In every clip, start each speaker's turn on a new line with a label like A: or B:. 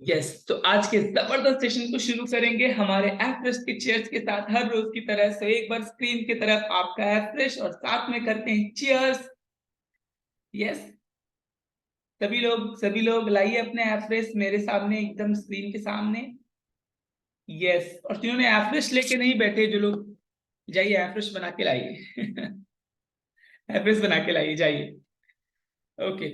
A: Yes, तो आज के जबरदस्त सेशन को शुरू करेंगे हमारे एफ्रेश के चीयर्स के साथ, हर रोज की तरह। से एक बार स्क्रीन की तरफ आपका एफ्रेश और साथ में करते हैं चीयर्स। यस, सभी लोग लाइए अपने एफ्रेश मेरे सामने, एकदम स्क्रीन के सामने। यस, और जिन्होंने एफ्रेश लेके नहीं बैठे जो लोग, जाइए एफ्रेश बना के लाइए। एफ्रेश बना के लाइए, जाइए। ओके,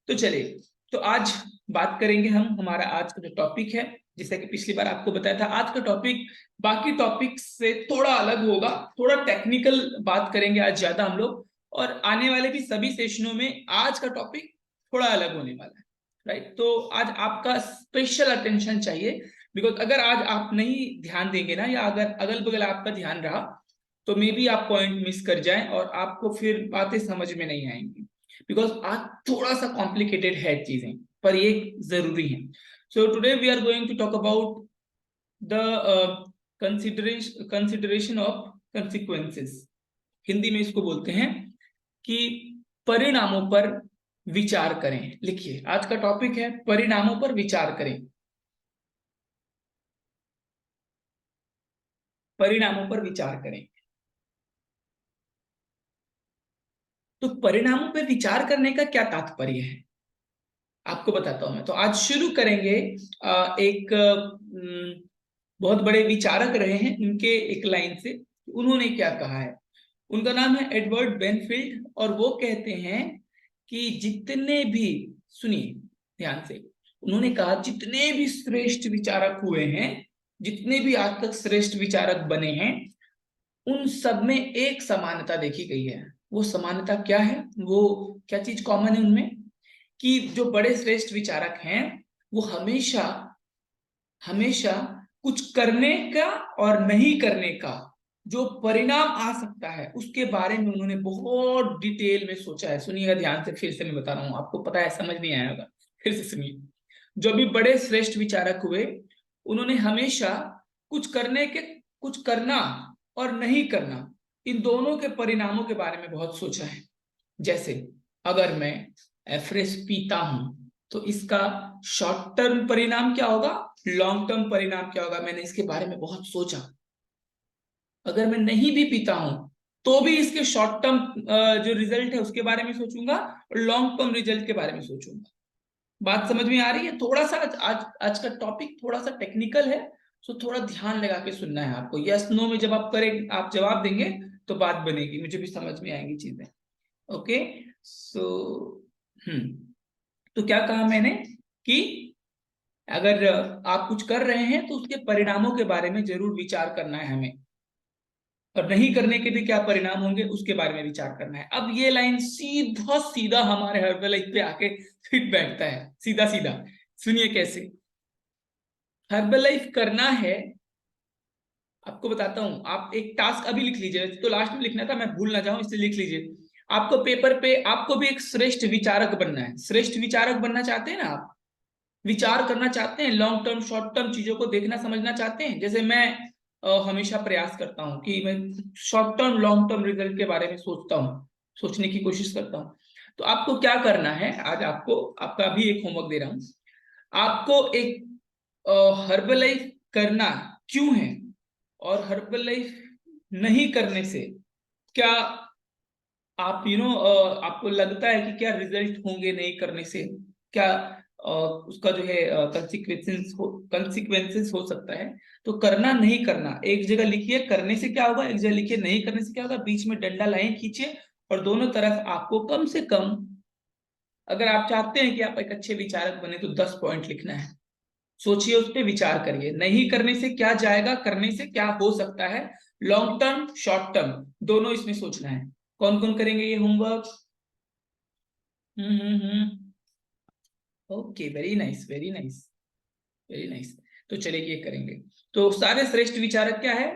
A: तो चलिए, तो आज बात करेंगे हम, हमारा आज का जो टॉपिक है, जैसा कि पिछली बार आपको बताया था, आज का टॉपिक बाकी टॉपिक से थोड़ा अलग होगा, थोड़ा टेक्निकल बात करेंगे आज ज्यादा हम लोग। और आने वाले भी सभी सेशनों में आज का टॉपिक थोड़ा अलग होने वाला है, राइट। तो आज आपका स्पेशल अटेंशन चाहिए, बिकॉज अगर आज आप नहीं ध्यान देंगे ना, या अगर अगल बगल आपका ध्यान रहा, तो मे बी आप पॉइंट मिस कर जाएं और आपको फिर बातें समझ में नहीं आएंगी, बिकॉज आज थोड़ा सा कॉम्प्लिकेटेड है चीजें, पर ये जरूरी है। So today we are going to talk about the consideration of consequences. Hindi में इसको बोलते हैं कि परिणामों पर विचार करें। लिखिए, आज का टॉपिक है परिणामों पर विचार करें। परिणामों पर विचार करें। तो परिणामों पर विचार करने का क्या तात्पर्य है, आपको बताता हूं मैं। तो आज शुरू करेंगे एक बहुत बड़े विचारक रहे हैं, उनके एक लाइन से। उन्होंने क्या कहा है, उनका नाम है एडवर्ड बेनफील्ड, और वो कहते हैं कि जितने भी, सुनिए ध्यान से, उन्होंने कहा जितने भी श्रेष्ठ विचारक हुए हैं, जितने भी आज तक श्रेष्ठ विचारक बने हैं, उन सब में एक समानता देखी गई है। वो समानता क्या है, वो क्या चीज कॉमन है उनमें, कि जो बड़े श्रेष्ठ विचारक हैं वो हमेशा हमेशा कुछ करने का और नहीं करने का जो परिणाम आ सकता है उसके बारे में उन्होंने बहुत डिटेल में सोचा है। सुनिएगा ध्यान से, फिर से मैं बता रहा हूं, आपको पता है समझ नहीं आया होगा, फिर से सुनिए। जो भी बड़े श्रेष्ठ विचारक हुए, उन्होंने हमेशा कुछ करना और नहीं करना, इन दोनों के परिणामों के बारे में बहुत सोचा है। जैसे अगर मैं एफ्रेश पीता हूं तो इसका शॉर्ट टर्म परिणाम क्या होगा, लॉन्ग टर्म परिणाम क्या होगा, मैंने इसके बारे में बहुत सोचा। अगर मैं नहीं भी पीता हूं तो भी इसके शॉर्ट टर्म जो रिजल्ट है उसके बारे में सोचूंगा, और लॉन्ग टर्म रिजल्ट के बारे में सोचूंगा। बात समझ में आ रही है? थोड़ा सा आज का टॉपिक थोड़ा सा टेक्निकल है, सो थोड़ा ध्यान लगा के सुनना है आपको। यस नो में जब आप जवाब देंगे तो बात बनेगी, मुझे भी समझ में आएंगी चीजें। ओके, सो तो क्या कहा मैंने कि अगर आप कुछ कर रहे हैं तो उसके परिणामों के बारे में जरूर विचार करना है हमें, और नहीं करने के भी क्या परिणाम होंगे उसके बारे में विचार करना है। अब ये लाइन सीधा सीधा हमारे हर्बल पे आके फिट बैठता है, सीधा सीधा। सुनिए कैसे। हर्बल लाइफ करना है, आपको बताता हूं। आप एक टास्क अभी लिख लीजिए, तो लास्ट में लिखना था, मैं भूल ना जाऊं इसलिए लिख लीजिए। आपको पेपर पे, आपको भी एक श्रेष्ठ विचारक बनना है। श्रेष्ठ विचारक बनना चाहते हैं ना आप, विचार करना चाहते हैं, लॉन्ग टर्म शॉर्ट टर्म चीजों को देखना समझना चाहते हैं। जैसे मैं हमेशा प्रयास करता हूं कि मैं short term long term result के बारे में सोचता हूँ, सोचने की कोशिश करता हूँ। तो आपको क्या करना है, आज आपको आपका भी एक होमवर्क दे रहा हूं। आपको एक हर्बल लाइफ करना क्यों है, और हर्बल लाइफ नहीं करने से क्या आप आपको लगता है कि क्या रिजल्ट होंगे नहीं करने से, क्या उसका जो है कंसिक्वेंसेस हो सकता है। तो करना नहीं करना एक जगह लिखिए, करने से क्या होगा एक जगह लिखिए, नहीं करने से क्या होगा बीच में डंडा लाइन खींचिए, और दोनों तरफ आपको कम से कम, अगर आप चाहते हैं कि आप एक अच्छे विचारक बने, तो 10 पॉइंट लिखना है। सोचिए, उस पर विचार करिए, नहीं करने से क्या जाएगा, करने से क्या हो सकता है, लॉन्ग टर्म शॉर्ट टर्म दोनों इसमें सोचना है। कौन कौन करेंगे ये homework? Okay, very nice, very nice, very nice. तो चलिए ये करेंगे। तो सारे श्रेष्ठ विचारक क्या है,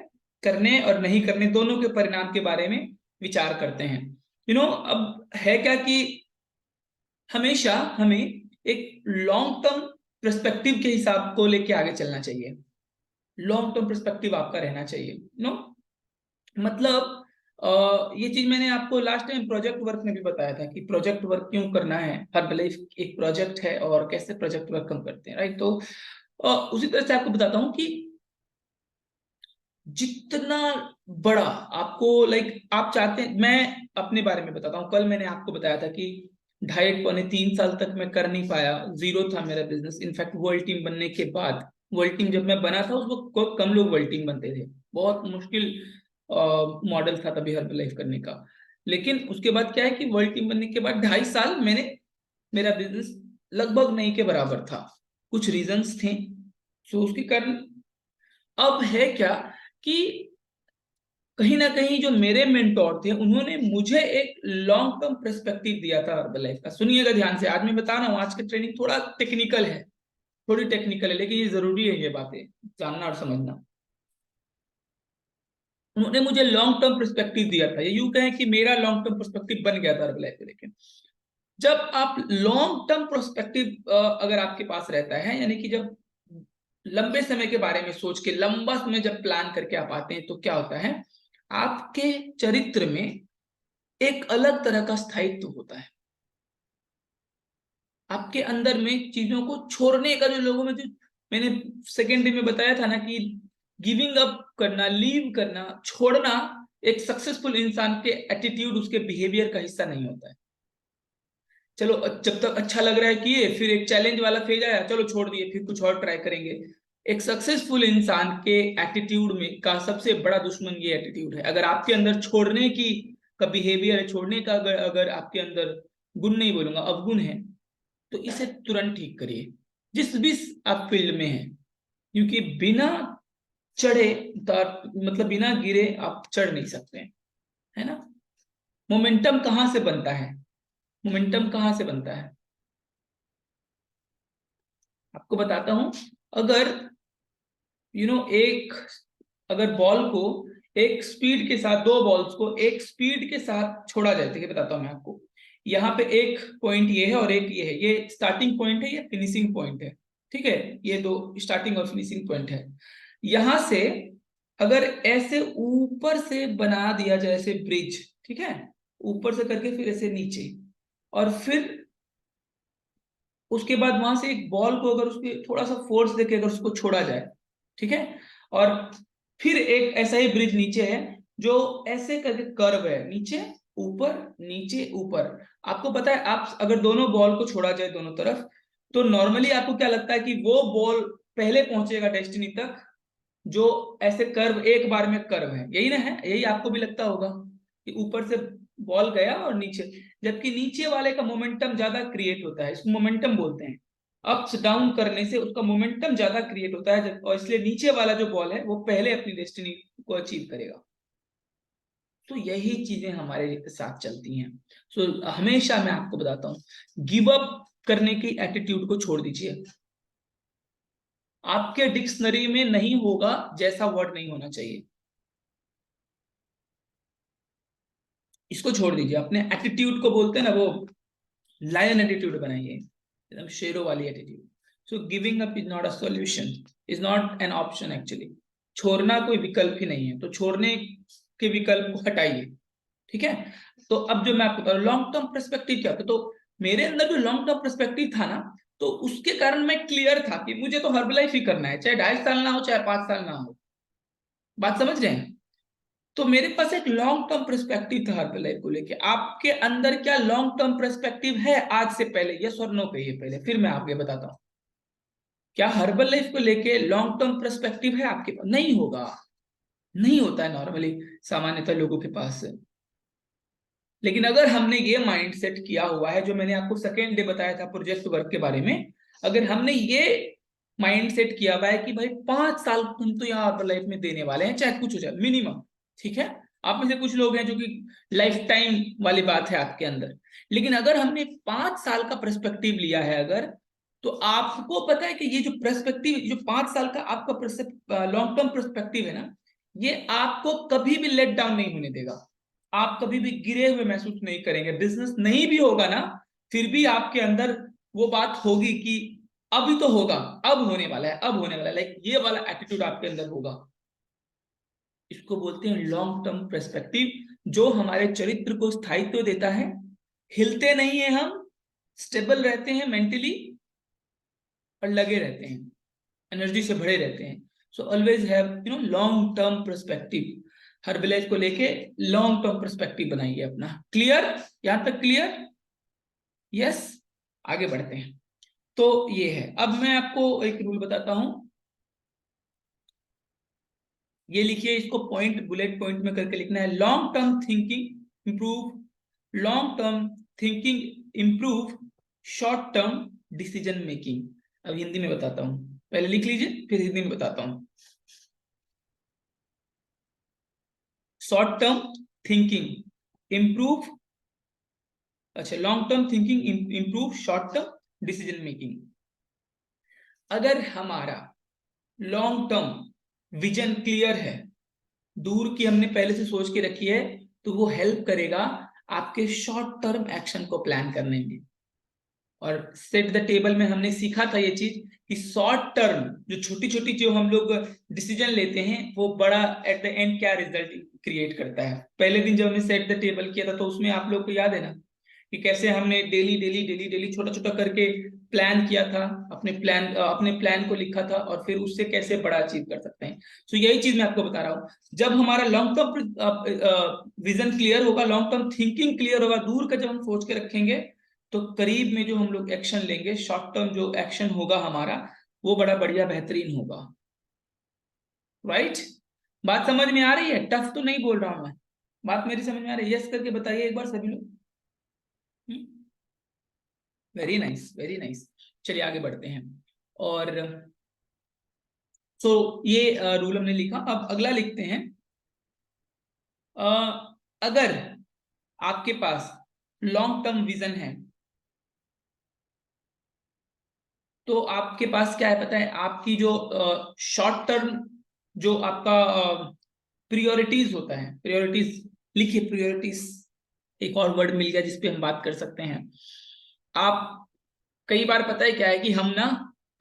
A: करने और नहीं करने दोनों के परिणाम के बारे में विचार करते हैं। अब है क्या कि हमेशा हमें एक लॉन्ग टर्म पर्सपेक्टिव के हिसाब को लेके आगे चलना चाहिए। लॉन्ग टर्म पर्सपेक्टिव आपका रहना चाहिए। मतलब ये चीज मैंने आपको लास्ट टाइम प्रोजेक्ट वर्क में भी बताया था कि प्रोजेक्ट वर्क क्यों करना है। हर्बलाइफ एक प्रोजेक्ट है और कैसे प्रोजेक्ट वर्क हम करते हैं, राइट। तो उसी तरह से आपको बताता हूँ कि जितना बड़ा आपको आप चाहते हैं, मैं अपने बारे में बताता हूँ। कल मैंने आपको बताया था कि 2.5 पौने 3 साल तक मैं कर नहीं पाया, जीरो था मेरा बिजनेस। इनफैक्ट वर्ल्ड टीम बनने के बाद, वर्ल्ड टीम जब मैं बना था उस वक्त बहुत कम लोग वर्ल्ड टीम बनते थे, बहुत मुश्किल मॉडल था तभी हर्बलाइफ करने का। लेकिन उसके बाद क्या है कि वर्ल्ड टीम बनने के बाद 2.5 साल मैंने, मेरा बिजनेस लगभग नहीं के बराबर था। कुछ रीजंस थे, सो उसके कारण अब है क्या कि कहीं ना कहीं जो मेरे मेंटोर थे उन्होंने मुझे एक लॉन्ग टर्म पर्सपेक्टिव दिया था हर्बलाइफ का। सुनिएगा ध्यान से, आज मैं बता रहा हूँ, आज की ट्रेनिंग थोड़ा टेक्निकल है, थोड़ी टेक्निकल है, लेकिन ये जरूरी है ये बातें जानना और समझना। उन्होंने मुझे लॉन्ग टर्म पर्सपेक्टिव दिया था, ये यूं कहें कि मेरा लॉन्ग टर्म पर्सपेक्टिव बन गया था हर्बलाइफ पे। लेकिन जब आप लॉन्ग टर्म पर्सपेक्टिव अगर आपके पास रहता है, यानी कि जब लंबे समय के बारे में सोच के लंबा समय जब प्लान करके आप आते हैं, तो क्या होता है, आपके चरित्र में एक अलग तरह का स्थायित्व होता है। आपके अंदर में चीजों को छोड़ने का, जो लोगों में जो मैंने सेकेंड डे में बताया था ना कि गिविंग अप करना, लीव करना, छोड़ना, एक सक्सेसफुल इंसान के एटीट्यूड, उसके बिहेवियर का हिस्सा नहीं होता है। चलो जब तक अच्छा लग रहा है किए, फिर एक चैलेंज वाला फेज आया, चलो छोड़ दिए, फिर कुछ और ट्राई करेंगे। एक सक्सेसफुल इंसान के एटीट्यूड में का सबसे बड़ा दुश्मन ये एटीट्यूड है। अगर आपके अंदर छोड़ने की का बिहेवियर है, छोड़ने का अगर आपके अंदर गुण नहीं बोलूंगा, अवगुण है, तो इसे तुरंत ठीक करिए, जिस भी आप फील्ड में हैं। क्योंकि बिना चढ़े मतलब बिना गिरे आप चढ़ नहीं सकते हैं, है ना। मोमेंटम कहां से बनता है, मोमेंटम कहां से बनता है, आपको बताता हूं। अगर एक, अगर बॉल को एक स्पीड के साथ, दो बॉल्स को एक स्पीड के साथ छोड़ा जाए, ठीक है, बताता हूं मैं आपको। यहाँ पे एक पॉइंट ये है और एक ये है, ये स्टार्टिंग पॉइंट है, ये फिनिशिंग पॉइंट है, ठीक है। ये दो स्टार्टिंग और फिनिशिंग पॉइंट है। यहां से अगर ऐसे ऊपर से बना दिया जाए, ऐसे ब्रिज, ठीक है, ऊपर से करके फिर ऐसे नीचे, और फिर उसके बाद वहां से एक बॉल को अगर उसके थोड़ा सा फोर्स देके अगर उसको छोड़ा जाए, ठीक है, और फिर एक ऐसा ही ब्रिज नीचे है जो ऐसे करके कर्व है, नीचे ऊपर नीचे ऊपर। आपको पता है, आप अगर दोनों बॉल को छोड़ा जाए दोनों तरफ, तो नॉर्मली आपको क्या लगता है कि वो बॉल पहले पहुंचेगा डेस्टिनी तक, जो ऐसे कर्व, एक बार में कर्व है, यही ना है, यही आपको भी लगता होगा कि ऊपर से बॉल गया और नीचे, जबकि नीचे वाले का मोमेंटम ज्यादा क्रिएट होता है, इसको मोमेंटम बोलते हैं। अप्स डाउन करने से उसका मोमेंटम ज्यादा क्रिएट होता है, और इसलिए नीचे वाला जो बॉल है वो पहले अपनी डेस्टिनी को अचीव करेगा। तो यही चीजें हमारे साथ चलती हैं। सो हमेशा मैं आपको बताता हूँ, गिव अप करने की एटीट्यूड को छोड़ दीजिए। आपके डिक्शनरी में नहीं होगा जैसा वर्ड नहीं होना चाहिए, इसको छोड़ दीजिए। अपने एटीट्यूड को बोलते हैं ना, वो लायन एटीट्यूड बनाइए, एकदम शेरों वाली attitude. So giving up is not a solution, is not an option actually. छोड़ना कोई विकल्प ही नहीं है, तो छोड़ने के विकल्प को हटाइए, ठीक है। तो अब जो मैं आपको बता रहा हूं, लॉन्ग टर्म पर्सपेक्टिव क्या था, तो मेरे अंदर जो लॉन्ग टर्म पर्सपेक्टिव था ना, तो उसके कारण मैं क्लियर था कि मुझे तो हर्बलाइफ ही करना है, चाहे 2.5 साल ना हो, चाहे 5 साल ना हो। बात समझ रहे हैं। तो मेरे पास एक लॉन्ग टर्म पर्सपेक्टिव था हर्बल लाइफ को लेके। आपके अंदर क्या लॉन्ग टर्म पर्सपेक्टिव है आज से पहले, यस और नो कहिए पहले, फिर मैं आपको बताता हूँ। क्या हर्बल लाइफ को लेके लॉन्ग टर्म पर्सपेक्टिव है आपके पास? नहीं होगा, नहीं होता है नॉर्मली, सामान्यतः लोगों के पास। लेकिन अगर हमने ये माइंड सेट किया हुआ है, जो मैंने आपको सेकेंड डे बताया था प्रोजेक्ट वर्क के बारे में, अगर हमने ये माइंड सेट किया हुआ है कि भाई 5 साल हम तो यहाँ हर्बल लाइफ में देने वाले हैं, चाहे कुछ हो जाए मिनिमम, ठीक है। आप में से कुछ लोग हैं जो कि लाइफ टाइम वाली बात है आपके अंदर, लेकिन अगर हमने 5 साल का पर्सपेक्टिव लिया है अगर, तो आपको पता है कि ये जो पर्सपेक्टिव, जो 5 साल का आपका लॉन्ग टर्म पर्सपेक्टिव है ना, ये आपको कभी भी लेट डाउन नहीं होने देगा। आप कभी भी गिरे हुए महसूस नहीं करेंगे। बिजनेस नहीं भी होगा ना, फिर भी आपके अंदर वो बात होगी कि अभी तो होगा, अब होने वाला है, अब होने वाला है, लाइक ये वाला एटीट्यूड आपके अंदर होगा। इसको बोलते हैं लॉन्ग टर्म पर्सपेक्टिव, जो हमारे चरित्र को स्थायित्व देता है, हिलते नहीं है हम, स्टेबल रहते हैं मेंटली और लगे रहते हैं, एनर्जी से भरे रहते हैं। So always have long term perspective, her village को लेके लॉन्ग टर्म पर्सपेक्टिव बनाइए अपना। क्लियर? यहां तक क्लियर? यस, आगे बढ़ते हैं। तो ये है। अब मैं आपको एक रूल बताता हूं, ये लिखिए, इसको पॉइंट बुलेट पॉइंट में करके लिखना है। Long term thinking improve, long term thinking improve short term decision making. अब हिंदी में बताता हूं, पहले लिख लीजिए फिर हिंदी में बताता हूं। शॉर्ट टर्म थिंकिंग इंप्रूव, अच्छा, long term thinking improve short term decision making. अगर हमारा लॉन्ग टर्म विजन क्लियर है, दूर की हमने पहले से सोच के रखी है, तो वो हेल्प करेगा आपके शॉर्ट टर्म एक्शन को प्लान करने में। और सेट द टेबल में हमने सीखा था ये चीज कि शॉर्ट टर्म जो छोटी छोटी जो हम लोग डिसीजन लेते हैं, वो बड़ा एट द एंड क्या रिजल्ट क्रिएट करता है। पहले दिन जब हमने सेट द टेबल किया था, तो उसमें आप लोग को याद है ना कि कैसे हमने डेली डेली डेली डेली छोटा छोटा करके प्लान किया था, अपने प्लान को लिखा था, और फिर उससे कैसे बड़ा अचीव कर सकते हैं। तो यही चीज मैं आपको बता रहा हूँ। जब हमारा लॉन्ग टर्म विजन क्लियर होगा, लॉन्ग टर्म थिंकिंग क्लियर होगा, दूर का जब हम सोच के रखेंगे, तो करीब में जो हम लोग एक्शन लेंगे, शॉर्ट टर्म जो एक्शन होगा हमारा, वो बड़ा बढ़िया बेहतरीन होगा। राइट? बात समझ में आ रही है? टफ तो नहीं बोल रहा हूं मैं, बात मेरी समझ में आ रही है? यस करके बताइए एक बार सभी लोग। Very nice, very nice. चलिए आगे बढ़ते हैं। और ये रूल हमने लिखा। अब अगला लिखते हैं। अगर आपके पास लॉन्ग टर्म विजन है, तो आपके पास क्या है पता है, आपकी जो शॉर्ट टर्म जो आपका प्रियोरिटीज होता है, प्रियोरिटीज लिखिए, प्रियोरिटीज एक और वर्ड मिल गया जिसपे हम बात कर सकते हैं। आप कई बार पता है क्या है कि हम ना,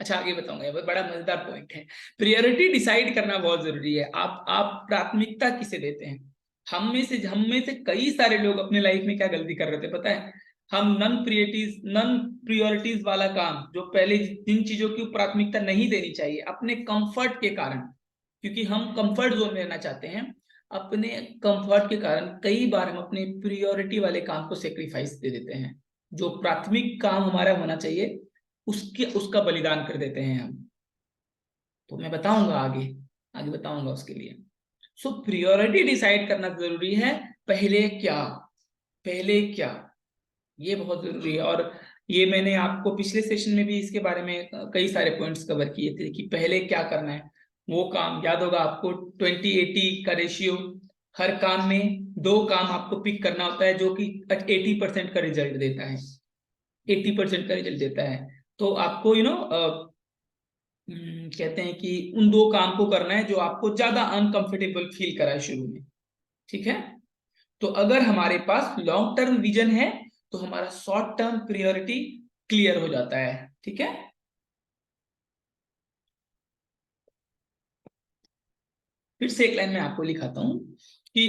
A: अच्छा आगे बताऊंगा, ये बड़ा मजेदार पॉइंट है। प्रायोरिटी डिसाइड करना बहुत जरूरी है। आप प्राथमिकता किसे देते हैं? हम में से कई सारे लोग अपने लाइफ में क्या गलती कर रहे थे पता है? हम नन प्रियोरिटीज वाला काम, जो पहले जिन चीजों की प्राथमिकता नहीं देनी चाहिए अपने कंफर्ट के कारण, क्योंकि हम कंफर्ट जोन में रहना चाहते हैं, अपने कंफर्ट के कारण कई बार हम अपने प्रियोरिटी वाले काम को सेक्रीफाइस दे देते हैं। जो प्राथमिक काम हमारा होना चाहिए उसका बलिदान कर देते हैं हम। तो मैं बताऊंगा आगे, आगे बताऊंगा उसके लिए। सो प्रियोरिटी डिसाइड करना जरूरी है। पहले क्या, पहले क्या, ये बहुत जरूरी है। और ये मैंने आपको पिछले सेशन में भी इसके बारे में कई सारे पॉइंट्स कवर किए थे कि पहले क्या करना है। वो काम याद होगा आपको, 20-80 का रेशियो। हर काम में दो काम आपको पिक करना होता है जो कि 80% का रिजल्ट देता है, 80% का रिजल्ट देता है। तो आपको कहते हैं कि उन दो काम को करना है जो आपको ज्यादा अनकंफर्टेबल फील कराए शुरू में। ठीक है? तो अगर हमारे पास लॉन्ग टर्म विजन है, तो हमारा शॉर्ट टर्म प्रायोरिटी क्लियर हो जाता है। ठीक है? फिर से एक लाइन में आपको लिखाता हूं कि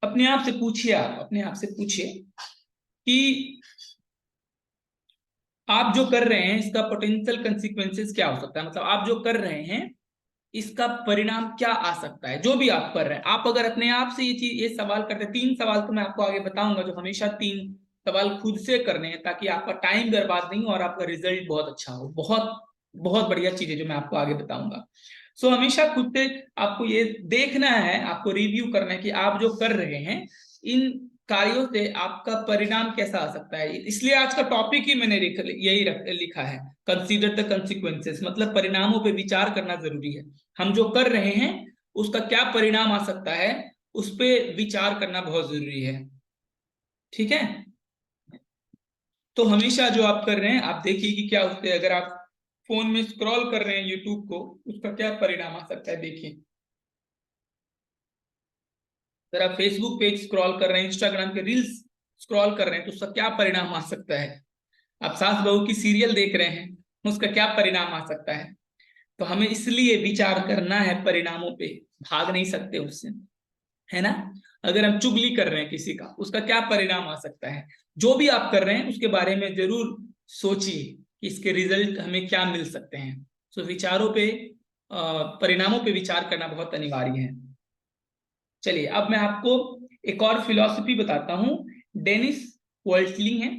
A: अपने आप से पूछिए, आप अपने आप से पूछिए कि आप जो कर रहे हैं इसका पोटेंशियल कंसिक्वेंसेस क्या हो सकता है। मतलब आप जो कर रहे हैं इसका परिणाम क्या आ सकता है, जो भी आप कर रहे हैं। आप अगर अपने आप से ये सवाल करते हैं, 3 सवाल तो मैं आपको आगे बताऊंगा, जो हमेशा 3 सवाल खुद से करने हैं, ताकि आपका टाइम बर्बाद नहीं हो और आपका रिजल्ट बहुत अच्छा हो। बहुत बहुत बढ़िया चीज है जो मैं आपको आगे बताऊंगा। सो हमेशा खुद से आपको ये देखना है, आपको रिव्यू करना है कि आप जो कर रहे हैं इन कार्यों से आपका परिणाम कैसा आ सकता है। इसलिए आज का टॉपिक ही मैंने लिखा है, कंसीडर द कंसिक्वेंसेस, मतलब परिणामों पे विचार करना जरूरी है। हम जो कर रहे हैं उसका क्या परिणाम आ सकता है, उस पे विचार करना बहुत जरूरी है। ठीक है? तो हमेशा जो आप कर रहे हैं आप देखिए कि क्या उससे, अगर आप फोन में स्क्रॉल कर रहे हैं यूट्यूब को, उसका क्या परिणाम आ सकता है। देखिए, अगर आप फेसबुक पेज स्क्रॉल कर रहे हैं, इंस्टाग्राम के रील्स स्क्रॉल कर रहे हैं, तो उसका क्या परिणाम आ सकता है। आप सास बहू की सीरियल देख रहे हैं, उसका क्या परिणाम आ सकता है। तो हमें इसलिए विचार करना है परिणामों पे, भाग नहीं सकते उससे, है ना? अगर हम चुगली कर रहे हैं किसी का, उसका क्या परिणाम आ सकता है। जो भी आप कर रहे हैं उसके बारे में जरूर सोचिए कि इसके रिजल्ट हमें क्या मिल सकते हैं। सो विचारों पे, परिणामों पे विचार करना बहुत अनिवार्य है। चलिए अब मैं आपको एक और फिलॉसफी बताता हूं। डेनिस वाल्टलिंग है,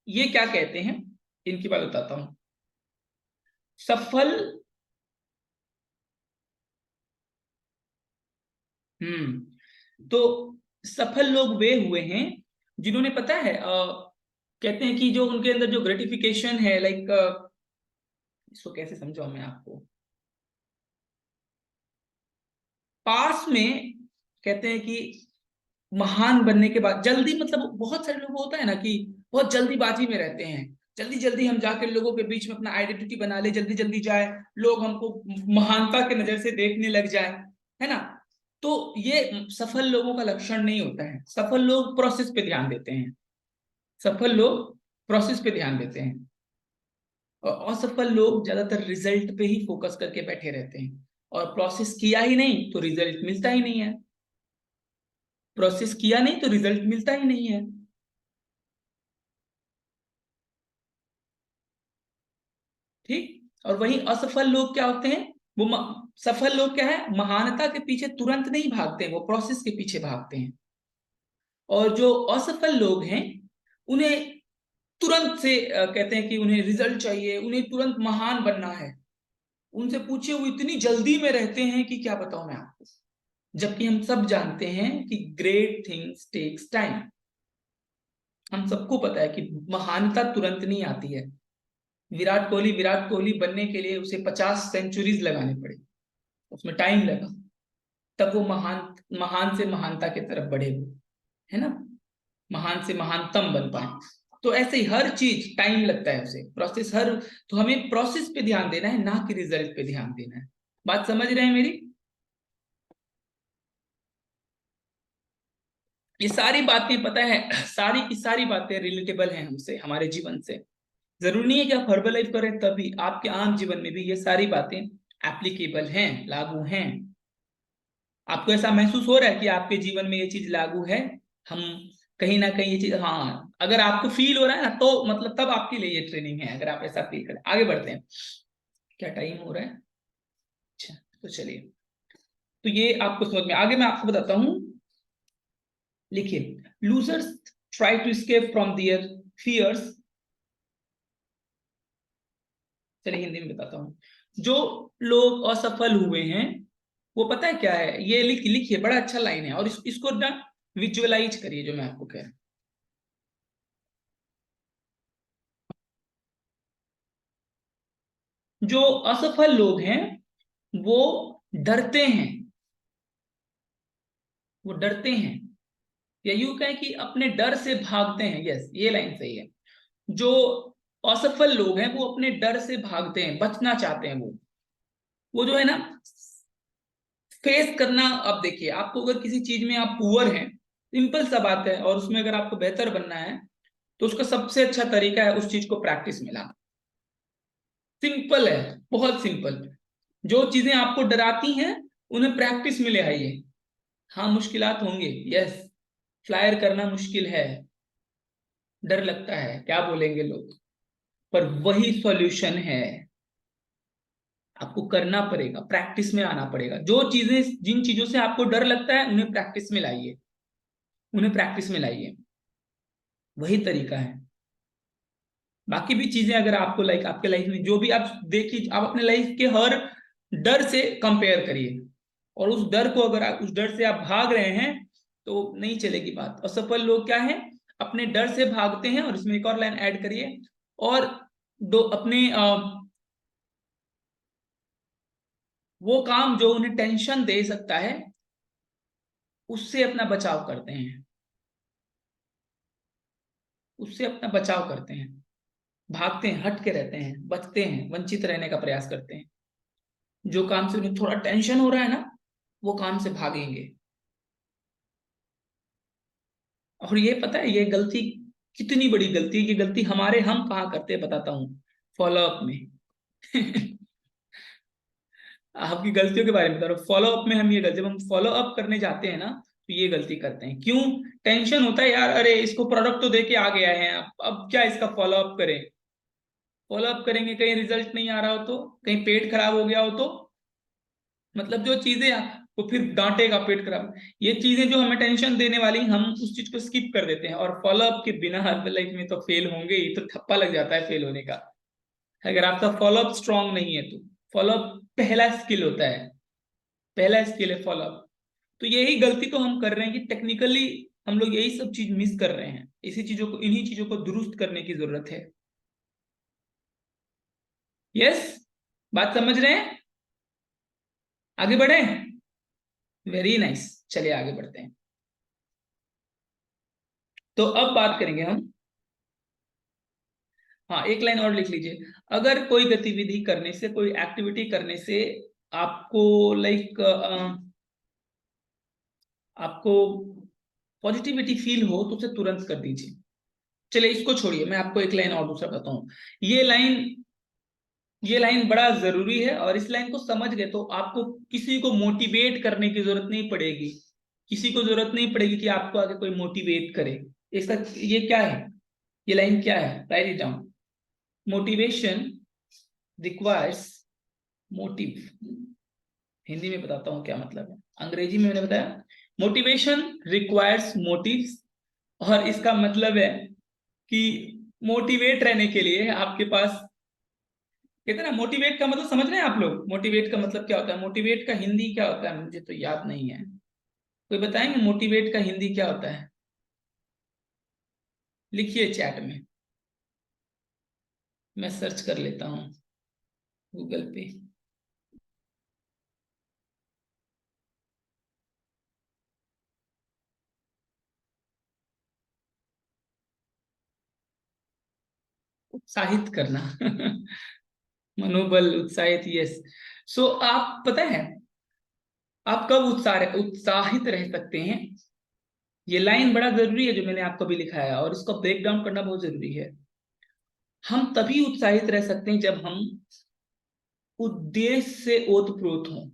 A: ये क्या कहते हैं, इनकी बात बताता हूं। सफल, तो सफल लोग वे हुए हैं जिन्होंने, पता है, कहते हैं कि जो उनके अंदर जो ग्रेटिफिकेशन है, लाइक, इसको कैसे समझाऊं मैं आपको। पास में कहते हैं कि महान बनने के बाद जल्दी, मतलब बहुत सारे लोग होता है ना कि बहुत जल्दीबाजी में रहते हैं, जल्दी जल्दी हम जाकर लोगों के बीच में अपना आइडेंटिटी बना ले, जल्दी जल्दी जाए, लोग हमको महानता के नजर से देखने लग जाए, है ना। तो ये सफल लोगों का लक्षण नहीं होता है। सफल लोग प्रोसेस पे ध्यान देते हैं। सफल लोग प्रोसेस पे ध्यान देते हैं, और असफल लोग ज्यादातर रिजल्ट पे ही फोकस करके बैठे रहते हैं, और प्रोसेस किया ही नहीं तो रिजल्ट मिलता ही नहीं है। प्रोसेस किया नहीं तो रिजल्ट मिलता ही नहीं है। ठीक। और वहीं असफल लोग क्या होते हैं, वो सफल लोग क्या है, महानता के पीछे तुरंत नहीं भागते हैं, वो प्रोसेस के पीछे भागते हैं। और जो असफल लोग हैं, उन्हें तुरंत से कहते हैं कि उन्हें रिजल्ट चाहिए, उन्हें तुरंत महान बनना है। उनसे पूछिए, वो इतनी जल्दी में रहते हैं कि क्या बताऊं मैं आपको। जबकि हम सब जानते हैं कि ग्रेट थिंग्स टेक्स टाइम। हम सबको पता है कि महानता तुरंत नहीं आती है। विराट कोहली बनने के लिए उसे 50 सेंचुरीज लगाने पड़े, उसमें टाइम लगा, तब वो महान महान से महानता की तरफ बढ़े वो, है ना, महान से महानतम बन पाए। तो ऐसे ही हर चीज टाइम लगता है उसे, प्रोसेस हर। तो हमें प्रोसेस पे ध्यान देना है, ना कि रिजल्ट पे ध्यान देना है। बात समझ रहे हैं मेरी। ये सारी बातें, पता है, सारी की सारी बातें रिलेटेबल हैं हमसे, हमारे जीवन से। जरूरी नहीं है कि आप हर्बल लाइफ करें तभी, आपके आम जीवन में भी ये सारी बातें एप्लीकेबल हैं, लागू हैं। आपको ऐसा महसूस हो रहा है कि आपके जीवन में ये चीज लागू है। हम कहीं ना कहीं ये चीज, हाँ, अगर आपको फील हो रहा है ना, तो मतलब तब आपके लिए ये ट्रेनिंग है, अगर आप ऐसा फील करें। आगे बढ़ते हैं। क्या टाइम हो रहा है? अच्छा, तो चलिए, तो ये आपको समझ में आगे मैं आपको बताता हूं। लिखिए, losers try to escape from their fears. चलिए हिंदी में बताता हूं। जो लोग असफल हुए हैं, वो पता है क्या है, ये लिखिए, बड़ा अच्छा लाइन है, और इसको ना विजुअलाइज करिए जो मैं आपको कह रहा हूं। जो असफल लोग हैं, वो डरते हैं, वो डरते हैं, या यूं कहें कि अपने डर से भागते हैं। यस, ये लाइन सही है। जो असफल लोग हैं वो अपने डर से भागते हैं, बचना चाहते हैं। वो जो है ना, फेस करना। अब देखिए, आपको अगर किसी चीज में आप पुअर हैं, सिंपल सा बात है, और उसमें अगर आपको बेहतर बनना है, तो उसका सबसे अच्छा तरीका है उस चीज को प्रैक्टिस में लाना। सिंपल है, बहुत सिंपल। जो चीजें आपको डराती हैं, उन्हें प्रैक्टिस में ले आइए। हाँ, मुश्किलात होंगे, यस, फ्लायर करना मुश्किल है, डर लगता है क्या बोलेंगे लोग, पर वही सॉल्यूशन है। आपको करना पड़ेगा, प्रैक्टिस में आना पड़ेगा। जो चीजें, जिन चीजों से आपको डर लगता है, उन्हें प्रैक्टिस में लाइए, उन्हें प्रैक्टिस में लाइए, वही तरीका है। बाकी भी चीजें अगर आपको, लाइक, आपके लाइफ में जो भी आप देखिए, आप अपने लाइफ के हर डर से कंपेयर करिए, और उस डर को, अगर उस डर से आप भाग रहे हैं, तो नहीं चलेगी बात। असफल लोग क्या है, अपने डर से भागते हैं, और इसमें एक और लाइन ऐड करिए, और दो अपने वो काम जो उन्हें टेंशन दे सकता है, उससे अपना बचाव करते हैं, उससे अपना बचाव करते हैं, भागते हैं, हट के रहते हैं, बचते हैं, वंचित रहने का प्रयास करते हैं। जो काम से उन्हें थोड़ा टेंशन हो रहा है ना, वो काम से भागेंगे। और ये पता है, ये गलती कितनी बड़ी गलती है, ये गलती हम कहाँ करते हैं बताता हूँ, फॉलो अप में। आपकी गलतियों के बारे में बता रहा हूँ। फॉलो अप में हम ये गलती, जब हम फॉलो अप करने जाते हैं ना, तो ये गलती करते हैं। क्यों? टेंशन होता है यार, अरे इसको प्रोडक्ट तो दे के आ गया है, अब क्या इसका फॉलो अप करें। फॉलो अप करेंगे, कहीं रिजल्ट नहीं आ रहा हो तो, कहीं पेट खराब हो गया हो तो, मतलब जो चीजें वो फिर डांटेगा पेट खराब, ये चीजें जो हमें टेंशन देने वाली, हम उस चीज को स्किप कर देते हैं। और फॉलो अप के बिना हर लाइफ में तो फेल होंगे ही, तो ठप्पा लग जाता है फेल होने का। अगर आपका फॉलो अप स्ट्रांग नहीं है तो, फॉलो अप पहला स्किल होता है, पहला स्किल है फॉलो अप। तो यही गलती तो हम कर रहे हैं कि टेक्निकली हम लोग यही सब चीज मिस कर रहे हैं। इसी चीजों को, इन्हीं चीजों को दुरुस्त करने की जरूरत है। यस, बात समझ रहे हैं? आगे बढ़े? वेरी नाइस, चलिए आगे बढ़ते हैं। तो अब बात करेंगे हम, हाँ एक लाइन और लिख लीजिए। अगर कोई गतिविधि करने से, कोई एक्टिविटी करने से आपको लाइक आपको पॉजिटिविटी फील हो तो उसे तुरंत कर दीजिए। चलिए इसको छोड़िए, मैं आपको एक लाइन और दूसरा बताऊं। ये लाइन ये लाइन बड़ा जरूरी है, और इस लाइन को समझ गए तो आपको किसी को मोटिवेट करने की जरूरत नहीं पड़ेगी। किसी को जरूरत नहीं पड़ेगी कि आपको आगे कोई मोटिवेट करे। इसका ये क्या है, ये लाइन क्या है, right it down. Motivation requires motive. Hindi में बताता हूँ क्या मतलब है, अंग्रेजी में मैंने बताया। मोटिवेशन रिक्वायर्स मोटिव्स, और इसका मतलब है कि मोटिवेट रहने के लिए आपके पास, कहते हैं ना मोटिवेट का मतलब समझ रहे हैं आप लोग? मोटिवेट का मतलब क्या होता है? मोटिवेट का हिंदी क्या होता है, मुझे तो याद नहीं है। कोई बताएंगे मोटिवेट का हिंदी क्या होता है? लिखिए चैट में, मैं सर्च कर लेता हूँ गूगल पे। उत्साहित करना मनोबल, उत्साहित, यस। सो आप पता है आप कब उत्साहित रह सकते हैं? ये लाइन बड़ा जरूरी है जो मैंने आपको भी लिखा है, और इसको ब्रेक डाउन करना बहुत जरूरी है। हम तभी उत्साहित रह सकते हैं जब हम उद्देश्य से ओतप्रोत हों,